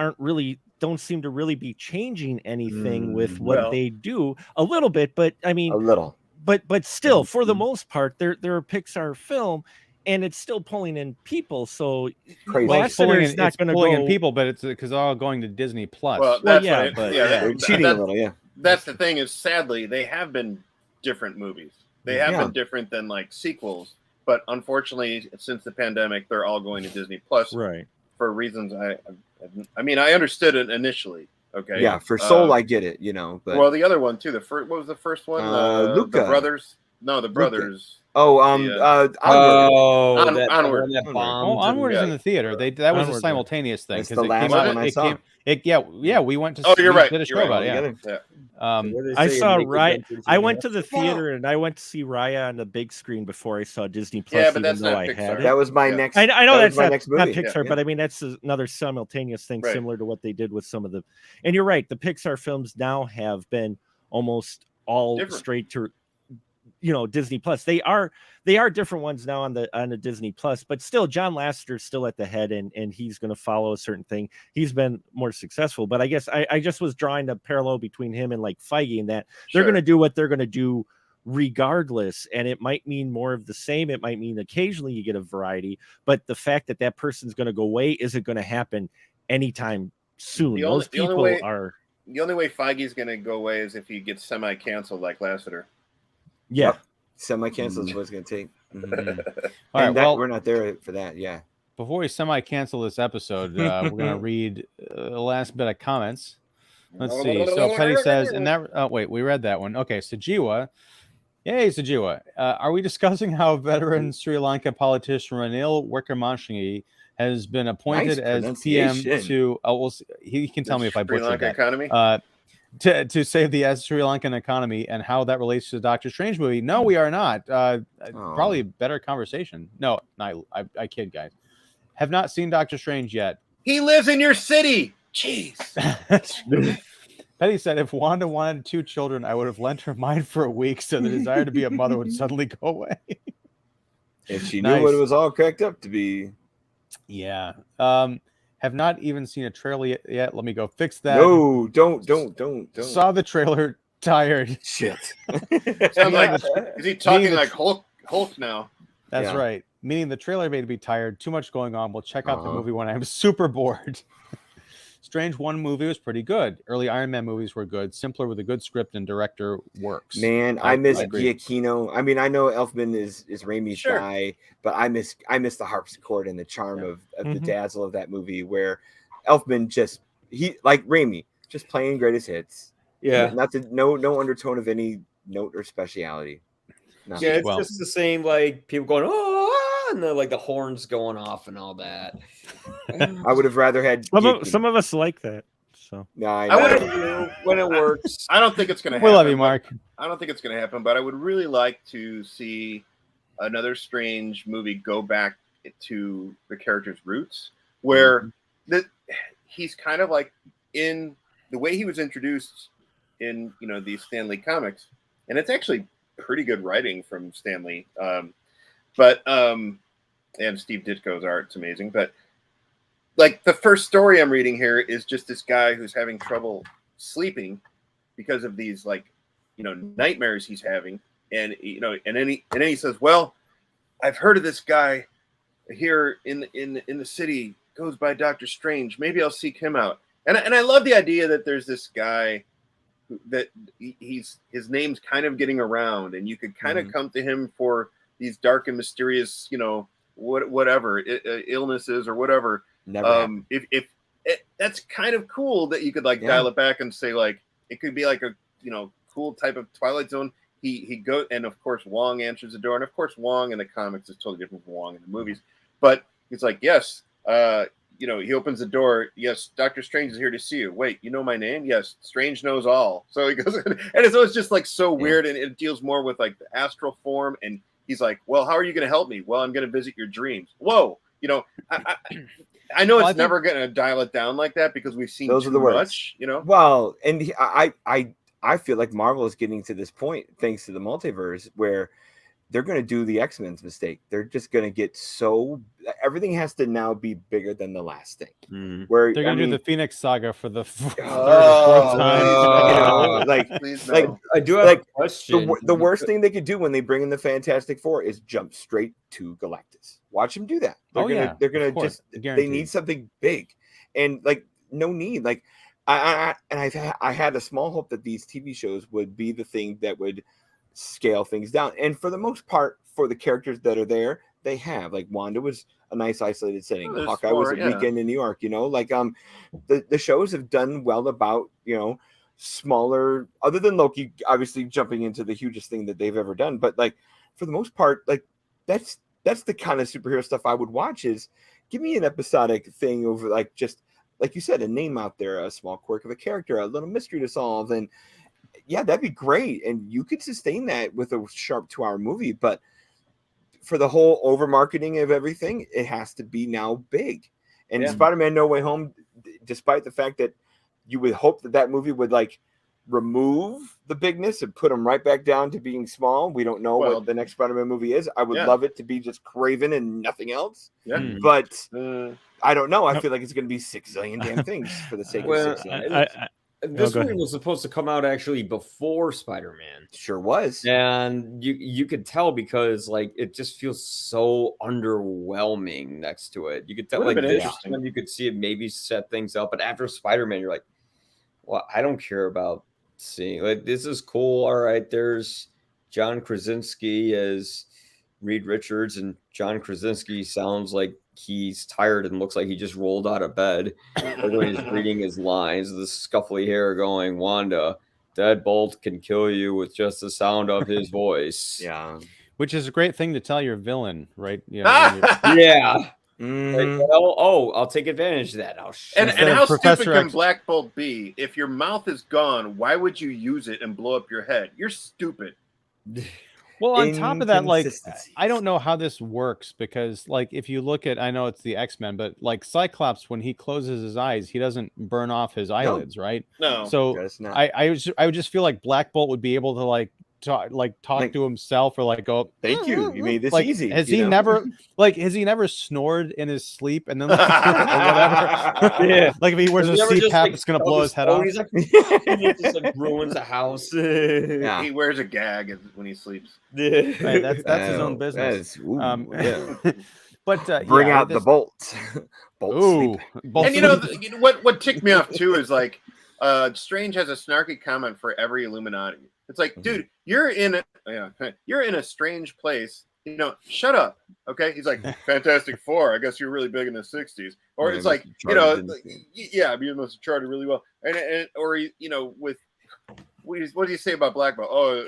don't seem to really be changing anything with what they do. A little bit, but I mean, a little. But still, for the most part, they're a Pixar film, and it's still pulling in people. So Lasseter's not going to pull in people, but it's because all going to Disney Plus. Well, they're cheating a little. Yeah, that's the thing. Is sadly they have been different movies. They have been different than like sequels. But unfortunately, since the pandemic, they're all going to Disney Plus, right? For reasons I mean, I understood it initially. Okay. Yeah, for Soul, I get it. But well, the other one too. What was the first one? Luca. The brothers. No, the brothers. Onward. Onward. Onward is in the theater. That was a simultaneous thing because it came out. I saw. We went to. Oh, you're right. Did a show about it. Yeah. I saw Raya. I went to the theater and I went to see Raya on the big screen before I saw Disney Plus. Yeah, but that's not Pixar. That was my next. I know that's my not, next movie. not Pixar, but I mean that's another simultaneous thing, similar to what they did with some of the. And you're right. The Pixar films now have been almost all straight to. Disney Plus. They are different ones now on the Disney Plus, but still John Lasseter's still at the head, and he's going to follow a certain thing. He's been more successful, but I guess I just was drawing a parallel between him and like Feige, and that they're going to do what they're going to do regardless, and it might mean more of the same. It might mean occasionally you get a variety, but the fact that person's going to go away isn't going to happen anytime soon. The only way Feige's going to go away is if he gets semi-canceled like Lasseter. Yeah, semi-cancel is what it's going to take. Mm-hmm. All right, we're not there for that. Yeah. Before we semi-cancel this episode, we're going to read the last bit of comments. Let's see. So Petty says, and that. Wait, we read that one. Okay, Sajiwa. Yay, Sajiwa. Are we discussing how veteran Sri Lanka politician Ranil Wickremesinghe has been appointed as PM to? He can tell me if I butchered that. Economy? To save the Sri Lankan economy and how that relates to the Doctor Strange movie. No, we are not. Probably a better conversation. No, I kid, guys. Have not seen Doctor Strange yet. He lives in your city. Jeez. Betty said, if Wanda wanted 2 children, I would have lent her mine for a week so the desire to be a mother would suddenly go away. If she knew what it was all cracked up to be. Yeah. Have not even seen a trailer yet. Let me go fix that. No, don't. Saw the trailer, tired. Shit. Sounds like, is he talking like Hulk now? That's right. Meaning the trailer made me tired. Too much going on. We'll check out the movie when I'm super bored. Strange 1 movie was pretty good. Early Iron Man movies were good. Simpler with a good script and director works. Man, I miss Giacchino. I mean, I know Elfman is Raimi's guy, but I miss the harpsichord and the charm of the dazzle of that movie where Elfman just like Raimi, just playing greatest hits. Yeah. No undertone of any note or speciality. Nothing. Yeah, it's just the same, like people going, oh, and like the horns going off and all that. I would have rather had some of us like that. So no, I would when it works. I don't think it's going to happen. We love you, Mark. I don't think it's going to happen, but I would really like to see another Strange movie go back to the character's roots, where he's kind of like in the way he was introduced in these Stan Lee comics, and it's actually pretty good writing from Stan Lee, and Steve Ditko's art's amazing. But like the first story I'm reading here is just this guy who's having trouble sleeping because of these nightmares he's having, and then he says, "Well, I've heard of this guy here in the city, goes by Dr. Strange. Maybe I'll seek him out." And I love the idea that there's this guy that his name's kind of getting around, and you could kind of come to him for these dark and mysterious, whatever illnesses or whatever. If that's kind of cool that you could dial it back and say it could be like a cool type of Twilight Zone. He goes, and of course Wong answers the door, and of course Wong in the comics is totally different from Wong in the movies, but it's like, yes, he opens the door. Yes, Dr. Strange is here to see you. Wait, you know my name? Yes, Strange knows all. So he goes, and so it's just so weird, and it deals more with the astral form. And he's like, "Well, how are you going to help me?" "Well, I'm going to visit your dreams." Whoa, I know it's never going to dial it down like that because we've seen those too are the words. much, Well, and I feel like Marvel is getting to this point thanks to the multiverse where they're going to do the X-Men's mistake. They're just going to get everything has to now be bigger than the last thing. Where they're going to do the Phoenix Saga for the third or fourth time. Please no. I do have a question. The worst thing they could do when they bring in the Fantastic Four is jump straight to Galactus. Watch them do that. They're gonna just they need something big, and no need. I had a small hope that these TV shows would be the thing that would scale things down, and for the most part, for the characters that are there, they have. Wanda was a nice isolated setting. Hawkeye was a weekend in New York. The shows have done well about smaller, other than Loki, obviously jumping into the hugest thing that they've ever done. But for the most part, that's the kind of superhero stuff I would watch. Is give me an episodic thing over just like you said, a name out there, a small quirk of a character, a little mystery to solve, and yeah, that'd be great. And you could sustain that with a sharp 2-hour movie. But for the whole over marketing of everything, it has to be now big. And Spider-Man No Way Home, despite the fact that you would hope that movie would remove the bigness and put them right back down to being small. We don't know what the next Spider-Man movie is. I would love it to be just Craven and nothing else. Yeah. But I don't know. I feel like it's going to be 6 zillion damn things for the sake of 6 zillion. This movie was supposed to come out actually before Spider-Man. Sure was. And you could tell because it just feels so underwhelming next to it. You could tell you could see it maybe set things up, but after Spider-Man, you're like, well, I don't care about seeing this is cool. All right, there's John Krasinski as Reed Richards, and John Krasinski sounds like he's tired and looks like he just rolled out of bed when he's reading his lines, the scuffly hair going, "Wanda, Deadbolt can kill you with just the sound of his voice." Yeah. Which is a great thing to tell your villain, right? Yeah. I'll take advantage of that. And how stupid can Black Bolt be? If your mouth is gone, why would you use it and blow up your head? You're stupid. Well, on top of that, like, Inconsistencies. I don't know how this works because, like, if you look at, I know it's the X-Men, but like Cyclops, when he closes his eyes, he doesn't burn off his eyelids, right? No. So Does not. I would just feel like Black Bolt would be able to like talk to himself or like go, Thank you. You made this like, easy. Has you he know? has he never snored in his sleep and then like, or whatever? Yeah. Like if he wears a Does he ever just, CPAP, like, it's gonna tell blow his his head off. stories? He just like ruins a house. Yeah. He wears a gag when he sleeps. Right, that's his own Oh, business. yeah. But Bring yeah, out the bolt. Bolt Ooh, sleep. bolt And you know, sleep. what ticked me off too is like Strange has a snarky comment for every Illuminati. It's like, dude, you're in a strange place. You know, shut up. Okay. He's like, Fantastic Four. I guess you're really big in the 60s. Or Yeah, it's like, Mr. you know, Charter like, yeah, you must have charted really well. And or, you know, with what do you say about Black Belt? Oh,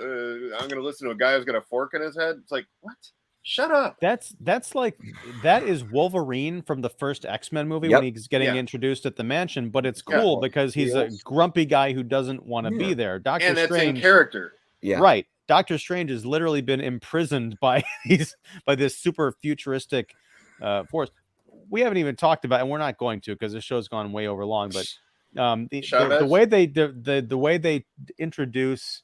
I'm going to listen to a guy who's got a fork in his head. It's like, what? Shut up. That's like that is Wolverine from the first X-Men movie when he's getting introduced at the mansion, but it's cool because he's a grumpy guy who doesn't want to be there. And that's Strange, in character. Yeah. Right. Doctor Strange has literally been imprisoned by this super futuristic force. We haven't even talked about, and we're not going to because the show's gone way over long. But the way they introduce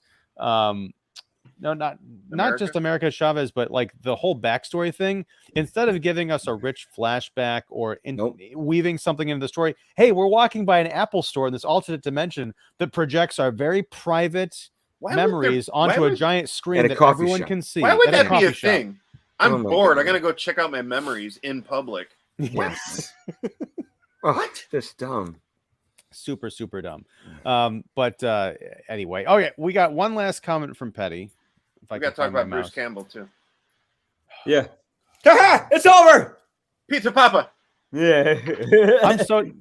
not just America Chavez, but like the whole backstory thing. Instead of giving us a rich flashback or weaving something into the story, hey, we're walking by an Apple store in this alternate dimension that projects our very private memories onto a giant screen that everyone can see. Why would that be a shop. thing? I'm bored. I'm gonna go check out my memories in public. Yes. What? That's dumb. Super dumb. But anyway, okay, we got one last comment from Petty. We got to talk about Bruce Campbell too. Yeah. It's over. Pizza Papa. Yeah.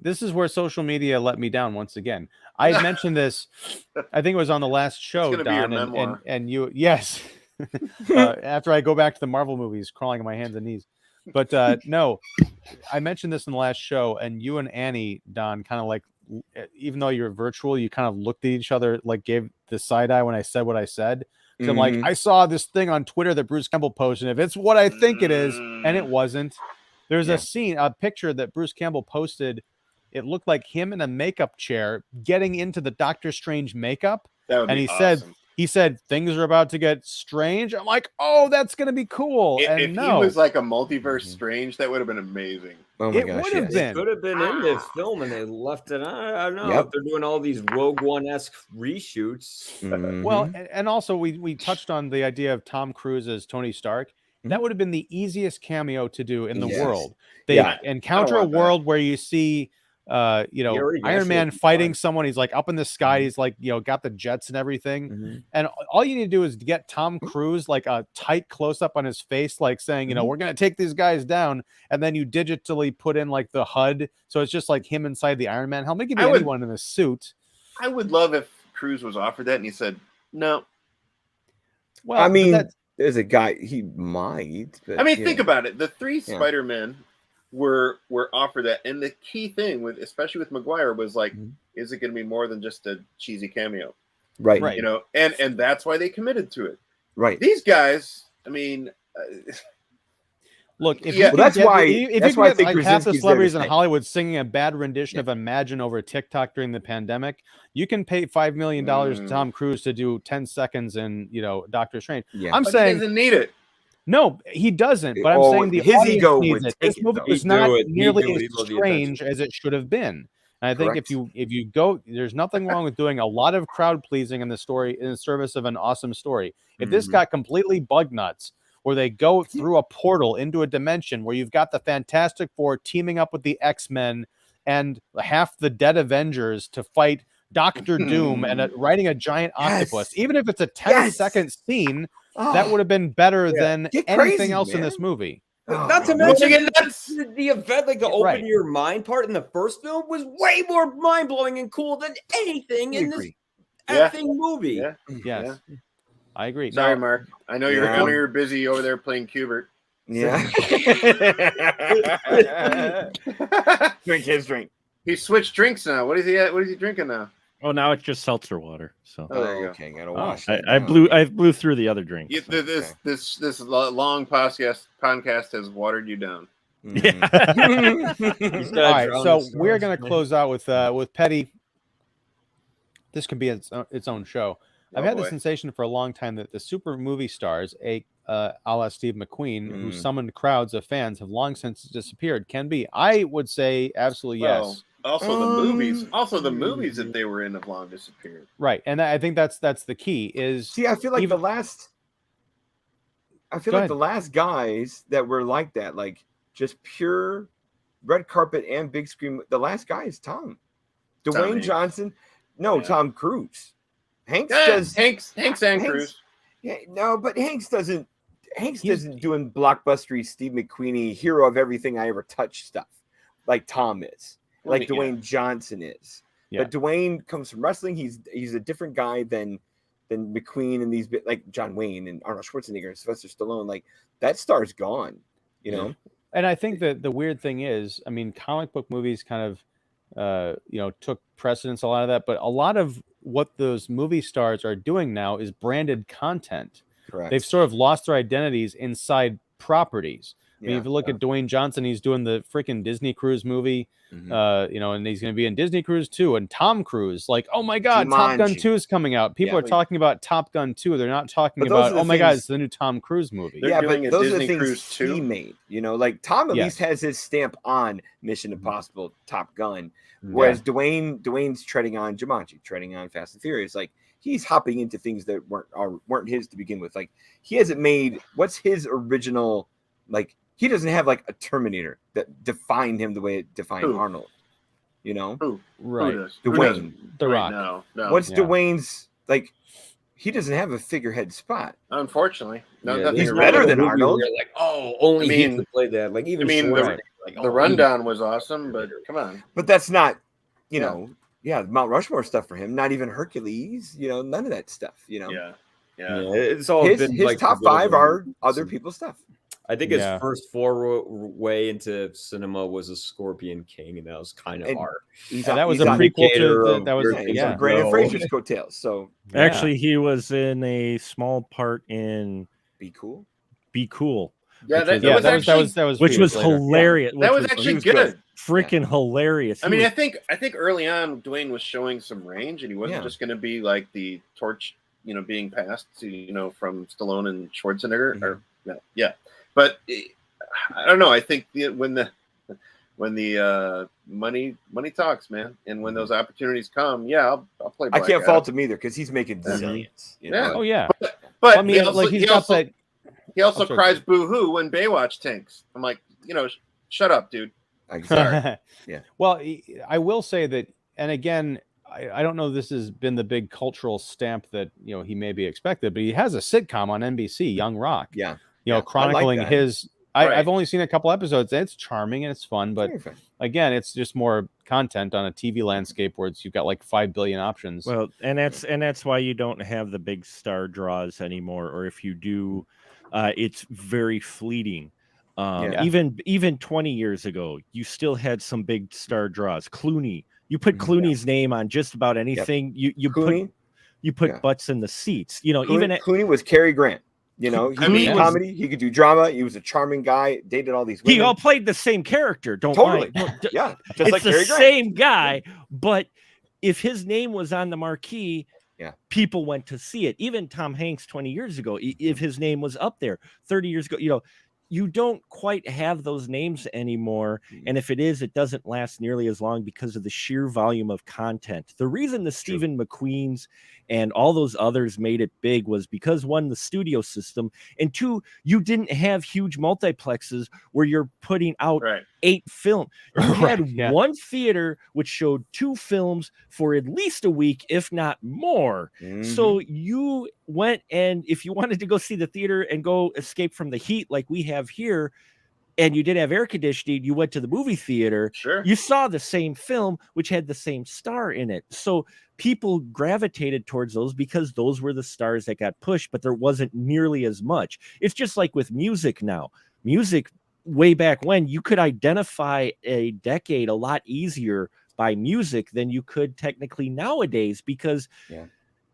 This is where social media let me down once again. I mentioned this, I think it was on the last show, it's gonna Don, be your memoir. and you, yes. After I go back to the Marvel movies, crawling on my hands and knees. But no, I mentioned this in the last show, and you and Annie, Don, kind of like, even though you're virtual, you kind of looked at each other, like gave the side eye when I said what I said. So I'm like, I saw this thing on Twitter that Bruce Campbell posted. If it's what I think it is, and it wasn't. There's a picture that Bruce Campbell posted. It looked like him in a makeup chair getting into the Doctor Strange makeup. And he said things are about to get strange. I'm like, oh, that's gonna be cool. If he was like a multiverse Strange, that would have been amazing. Oh my it gosh, would have been. It could have been in this film, and they left it. I don't know if they're doing all these Rogue One-esque reshoots. Well, and also we touched on the idea of Tom Cruise as Tony Stark. That would have been the easiest cameo to do in the world. They encounter a world where you see Iron Man fighting someone. He's like up in the sky. He's like, got the jets and everything. And all you need to do is get Tom Cruise like a tight close up on his face, like saying, we're going to take these guys down. And then you digitally put in like the HUD. So it's just like him inside the Iron Man helmet. It could be anyone in a suit. I would love if Cruise was offered that and he said, no. Well, I mean, there's a guy, he might. But, think about it. The three Spider-Men were offered that, and the key thing especially with Maguire was like, is it going to be more than just a cheesy cameo? Right. And that's why they committed to it. Right. These guys, I mean, look, that's why I think like half the celebrities in Hollywood singing a bad rendition of Imagine over TikTok during the pandemic, you can pay $5 million to Tom Cruise to do 10 seconds in Doctor Strange. I'm saying he doesn't need it. No, he doesn't. But I'm saying his ego needs it. This movie was not nearly as strange as it should have been. And I think if you go, there's nothing wrong with doing a lot of crowd pleasing in the story in the service of an awesome story. If this got completely bug nuts, where they go through a portal into a dimension where you've got the Fantastic Four teaming up with the X-Men and half the dead Avengers to fight Doctor Doom and riding a giant octopus, even if it's a 10-second scene. That would have been better than anything else in this movie. Not to mention the event, like the open your mind part in the first film was way more mind-blowing and cool than anything in this effing movie. Yes. I agree. Sorry, Mark. I know you're busy over there playing Cubert. Yeah. Drink his drink. He switched drinks now. What is he drinking now? Oh, now it's just seltzer water. So Oh, there you go. Okay, gotta wash. I blew through the other drinks. Yeah, So. this long podcast has watered you down. Yeah. He's All right, drown so his we're thirst, going to man. close out with Petty. This could be its own show. I've had the sensation for a long time that the super movie stars, a la Steve McQueen, who summoned crowds of fans, have long since disappeared. Can be. I would say absolutely yes. Also, the movies that they were in have long disappeared. Right, and I think that's the key. Is See, I feel like the last guys that were like that, like just pure red carpet and big screen. The last guy is Tom. Dwayne Johnson. No, Tom Cruise. Hanks and Cruise. Yeah, no, but Hanks doesn't doing blockbustery Steve McQueen hero of everything I ever touched stuff like Tom is, like Dwayne Johnson is. Yeah. But Dwayne comes from wrestling. He's a different guy than McQueen and these like John Wayne and Arnold Schwarzenegger and Sylvester Stallone. Like that star's gone, you know. And I think that the weird thing is, I mean, comic book movies kind of took precedence a lot of that, but a lot of what those movie stars are doing now is branded content. Correct. They've sort of lost their identities inside properties. I mean, if you look at Dwayne Johnson, he's doing the freaking Disney Cruise movie, and he's going to be in Disney Cruise 2, and Tom Cruise, like, oh my God, Top Gun 2 is coming out. People are talking about Top Gun 2. They're not talking about, oh my God, it's the new Tom Cruise movie. Yeah, but those are the things he made, like Tom at least has his stamp on Mission Impossible, Top Gun, whereas Dwayne's treading on Jumanji, treading on Fast and Furious. Like he's hopping into things that weren't his to begin with. Like he hasn't made, what's his original, like, he doesn't have like a Terminator that defined him the way it defined Arnold. Who? Right. Dwayne. The Rock. No. What's Dwayne's, like, he doesn't have a figurehead spot. Unfortunately. He's better than Arnold. Like, only he could play that. Like, even the Rundown was awesome, but come on. But that's not, Mount Rushmore stuff for him. Not even Hercules, none of that stuff, Yeah. It's all his top five are other people's stuff. I think his first foray into cinema was a Scorpion King, and that was kind of art. That was a prequel to that was Brandon Fraser's coattails. So actually, he was in a small part in Be Cool. Yeah, that was which was hilarious. That was actually good. Freaking hilarious. I mean, I think early on Dwayne was showing some range, and he wasn't just going to be like the torch, being passed to from Stallone and Schwarzenegger. But I don't know. I think when the money talks, man, and when those opportunities come, I'll play. I can't fault him either because he's making zillions. Oh yeah. But I mean, he also cries boo-hoo when Baywatch tanks. I'm like, shut up, dude. I'm sorry. Yeah. Well, I will say that, and again, I don't know. This has been the big cultural stamp that he may be expected, but he has a sitcom on NBC, Young Rock. Yeah. Chronicling his. I've only seen a couple episodes. It's charming and it's fun, but again, it's just more content on a TV landscape where you've got like 5 billion options. Well, and that's why you don't have the big star draws anymore, or if you do, it's very fleeting. Even 20 years ago, you still had some big star draws. Clooney, you put Clooney's name on just about anything. You put butts in the seats. Clooney was Cary Grant. He could do comedy, he could do drama. He was a charming guy, dated all these women. He all played the same character. Totally. Just it's like the same guy. But if his name was on the marquee, people went to see it. Even Tom Hanks 20 years ago, if his name was up there 30 years ago, you don't quite have those names anymore. And if it is, it doesn't last nearly as long because of the sheer volume of content. The reason the Stephen McQueens and all those others made it big was because, one, the studio system, and two, you didn't have huge multiplexes where you're putting out 8 films. You had one theater which showed 2 films for at least a week, if not more. So you went, and if you wanted to go see the theater and go escape from the heat like we have here, and you didn't have air conditioning, you went to the movie theater. Sure. You saw the same film, which had the same star in it. So people gravitated towards those because those were the stars that got pushed, but there wasn't nearly as much. It's just like with music now. Music way back when, you could identify a decade a lot easier by music than you could technically nowadays, because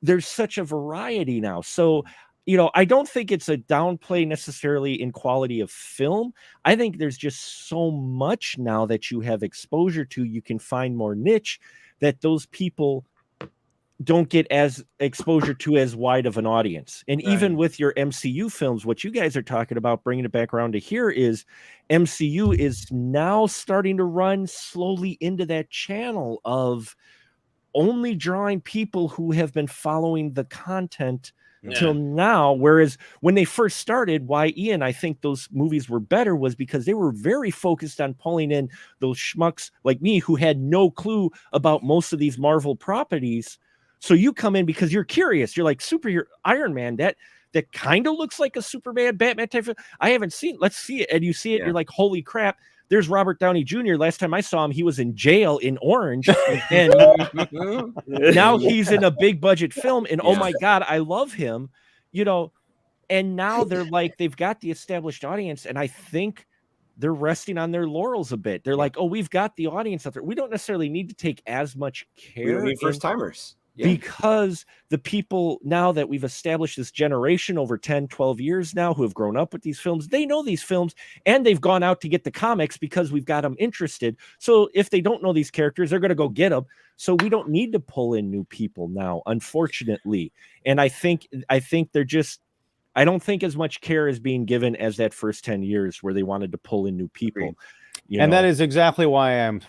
there's such a variety now. So, you know, I don't think it's a downplay necessarily in quality of film. I think there's just so much now that you have exposure to, you can find more niche that those people don't get as exposure to as wide of an audience. And even with your MCU films, what you guys are talking about, bringing it back around to here, is MCU is now starting to run slowly into that channel of only drawing people who have been following the content till now. Whereas when they first started, why, Ian, I think those movies were better was because they were very focused on pulling in those schmucks like me who had no clue about most of these Marvel properties. So you come in because you're curious. You're like, superhero Iron Man, that kind of looks like a Superman, Batman type of, I haven't seen, let's see it. And you see it, you're like, holy crap. There's Robert Downey Jr. Last time I saw him, he was in jail in Orange, and now he's in a big budget film, and oh my God, I love him, you know. And now they're like, they've got the established audience, and I think they're resting on their laurels a bit. They're like, oh, we've got the audience out there. We don't necessarily need to take as much care. We don't need first timers. Because the people now that we've established this generation over 10, 12 years now who have grown up with these films, they know these films, and they've gone out to get the comics because we've got them interested. So if they don't know these characters, they're going to go get them. So we don't need to pull in new people now, unfortunately. And I think they're just, I don't think as much care is being given as that first 10 years where they wanted to pull in new people. And that is exactly why I'm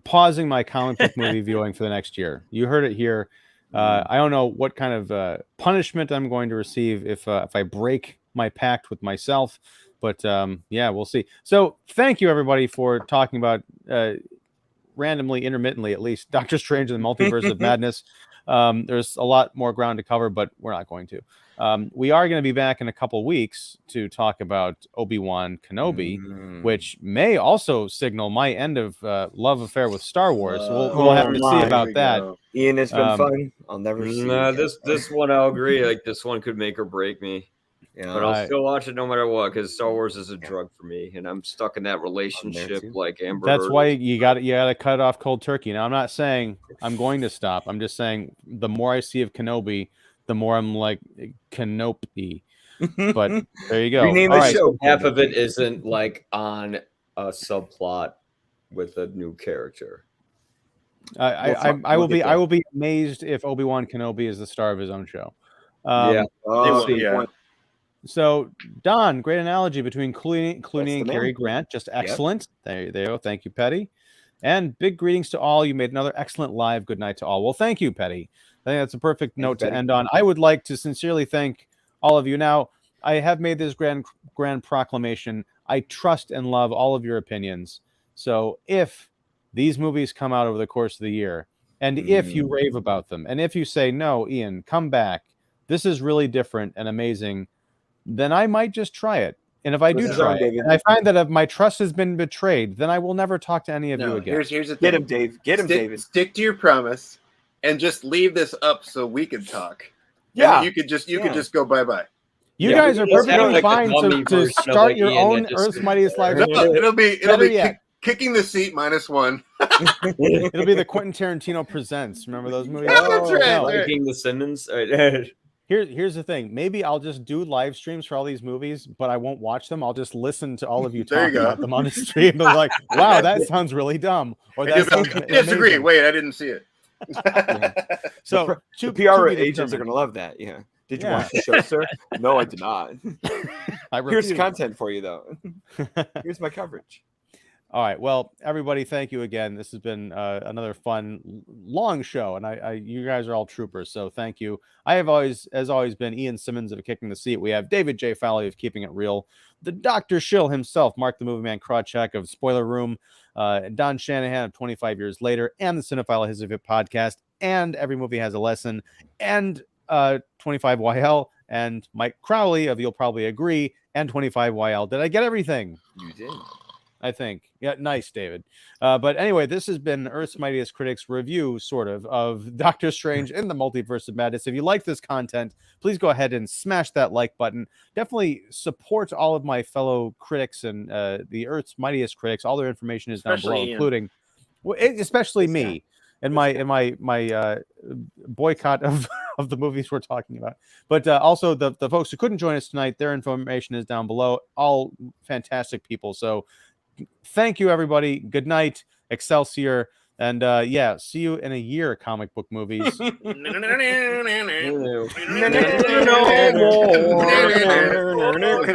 pausing my comic book movie viewing for the next year. You heard it here. I don't know what kind of punishment I'm going to receive if I break my pact with myself, but yeah, we'll see. So thank you everybody for talking about randomly, intermittently at least, Doctor Strange and the Multiverse of Madness. There's a lot more ground to cover, but we're not going to. We are going to be back in a couple weeks to talk about Obi-Wan Kenobi, which may also signal my end of love affair with Star Wars. We'll have to see about that. Ian, it's been fun. I'll never see this one. I'll agree. Like, this one could make or break me. Yeah, but I'll still watch it no matter what, because Star Wars is a drug for me, and I'm stuck in that relationship like Amber. That's why you got to cut off cold turkey. Now, I'm not saying I'm going to stop. I'm just saying the more I see of Kenobi, the more I'm like Kenobi. But there you go. Rename the show. Half of it isn't like on a subplot with a new character. I will be amazed if Obi-Wan Kenobi is the star of his own show. So, Don, great analogy between Clooney and Cary Grant. Just excellent. There you go. Thank you, Petty. And big greetings to all. You made another excellent live. Good night to all. Well, thank you, Petty. I think that's a perfect note to end on. I would like to sincerely thank all of you. Now, I have made this grand proclamation. I trust and love all of your opinions. So if these movies come out over the course of the year, and if you rave about them, and if you say, no, Ian, come back, this is really different and amazing, then I might just try it. And if I do try it, and I find that if my trust has been betrayed, then I will never talk to any of you again. Here's the thing. Get him, Dave. Get him, David. Stick to your promise and just leave this up so we can talk. Yeah. And you could just go bye-bye. You guys are perfectly fine to start your own Earth's Mightiest Live. It'll be kicking the seat -1. It'll be the Quentin Tarantino Presents. Remember those movies? That's right. Liking the Simmons. Here's the thing. Maybe I'll just do live streams for all these movies, but I won't watch them. I'll just listen to all of you talk about them on the stream. And be like, wow, that sounds really dumb. Or that sounds disagree. amazing. Wait, I didn't see it. So the PR agents are going to love that. Yeah. Did you watch the show, sir? No, I did not. Here's content for you, though. Here's my coverage. All right. Well, everybody, thank you again. This has been another fun, long show, and you guys are all troopers, so thank you. I have always been Ian Simmons of Kicking the Seat. We have David J. Fowlie of Keeping It Real, the Dr. Shill himself, Mark the Movie Man Krawcheck of Spoiler Room, Don Shanahan of 25 Years Later, and the Cinephile History of It podcast, and Every Movie Has a Lesson, and 25YL, and Mike Crowley of You'll Probably Agree, and 25YL. Did I get everything? You did. I think. Yeah, nice, David. But anyway, this has been Earth's Mightiest Critics review, sort of Doctor Strange in the Multiverse of Madness. If you like this content, please go ahead and smash that like button. Definitely support all of my fellow critics and the Earth's Mightiest Critics. All their information is down below, including, especially me and my boycott of the movies we're talking about. But also the folks who couldn't join us tonight, their information is down below. All fantastic people. So thank you, everybody. Good night, Excelsior, and yeah, see you in a year, comic book movies. No more.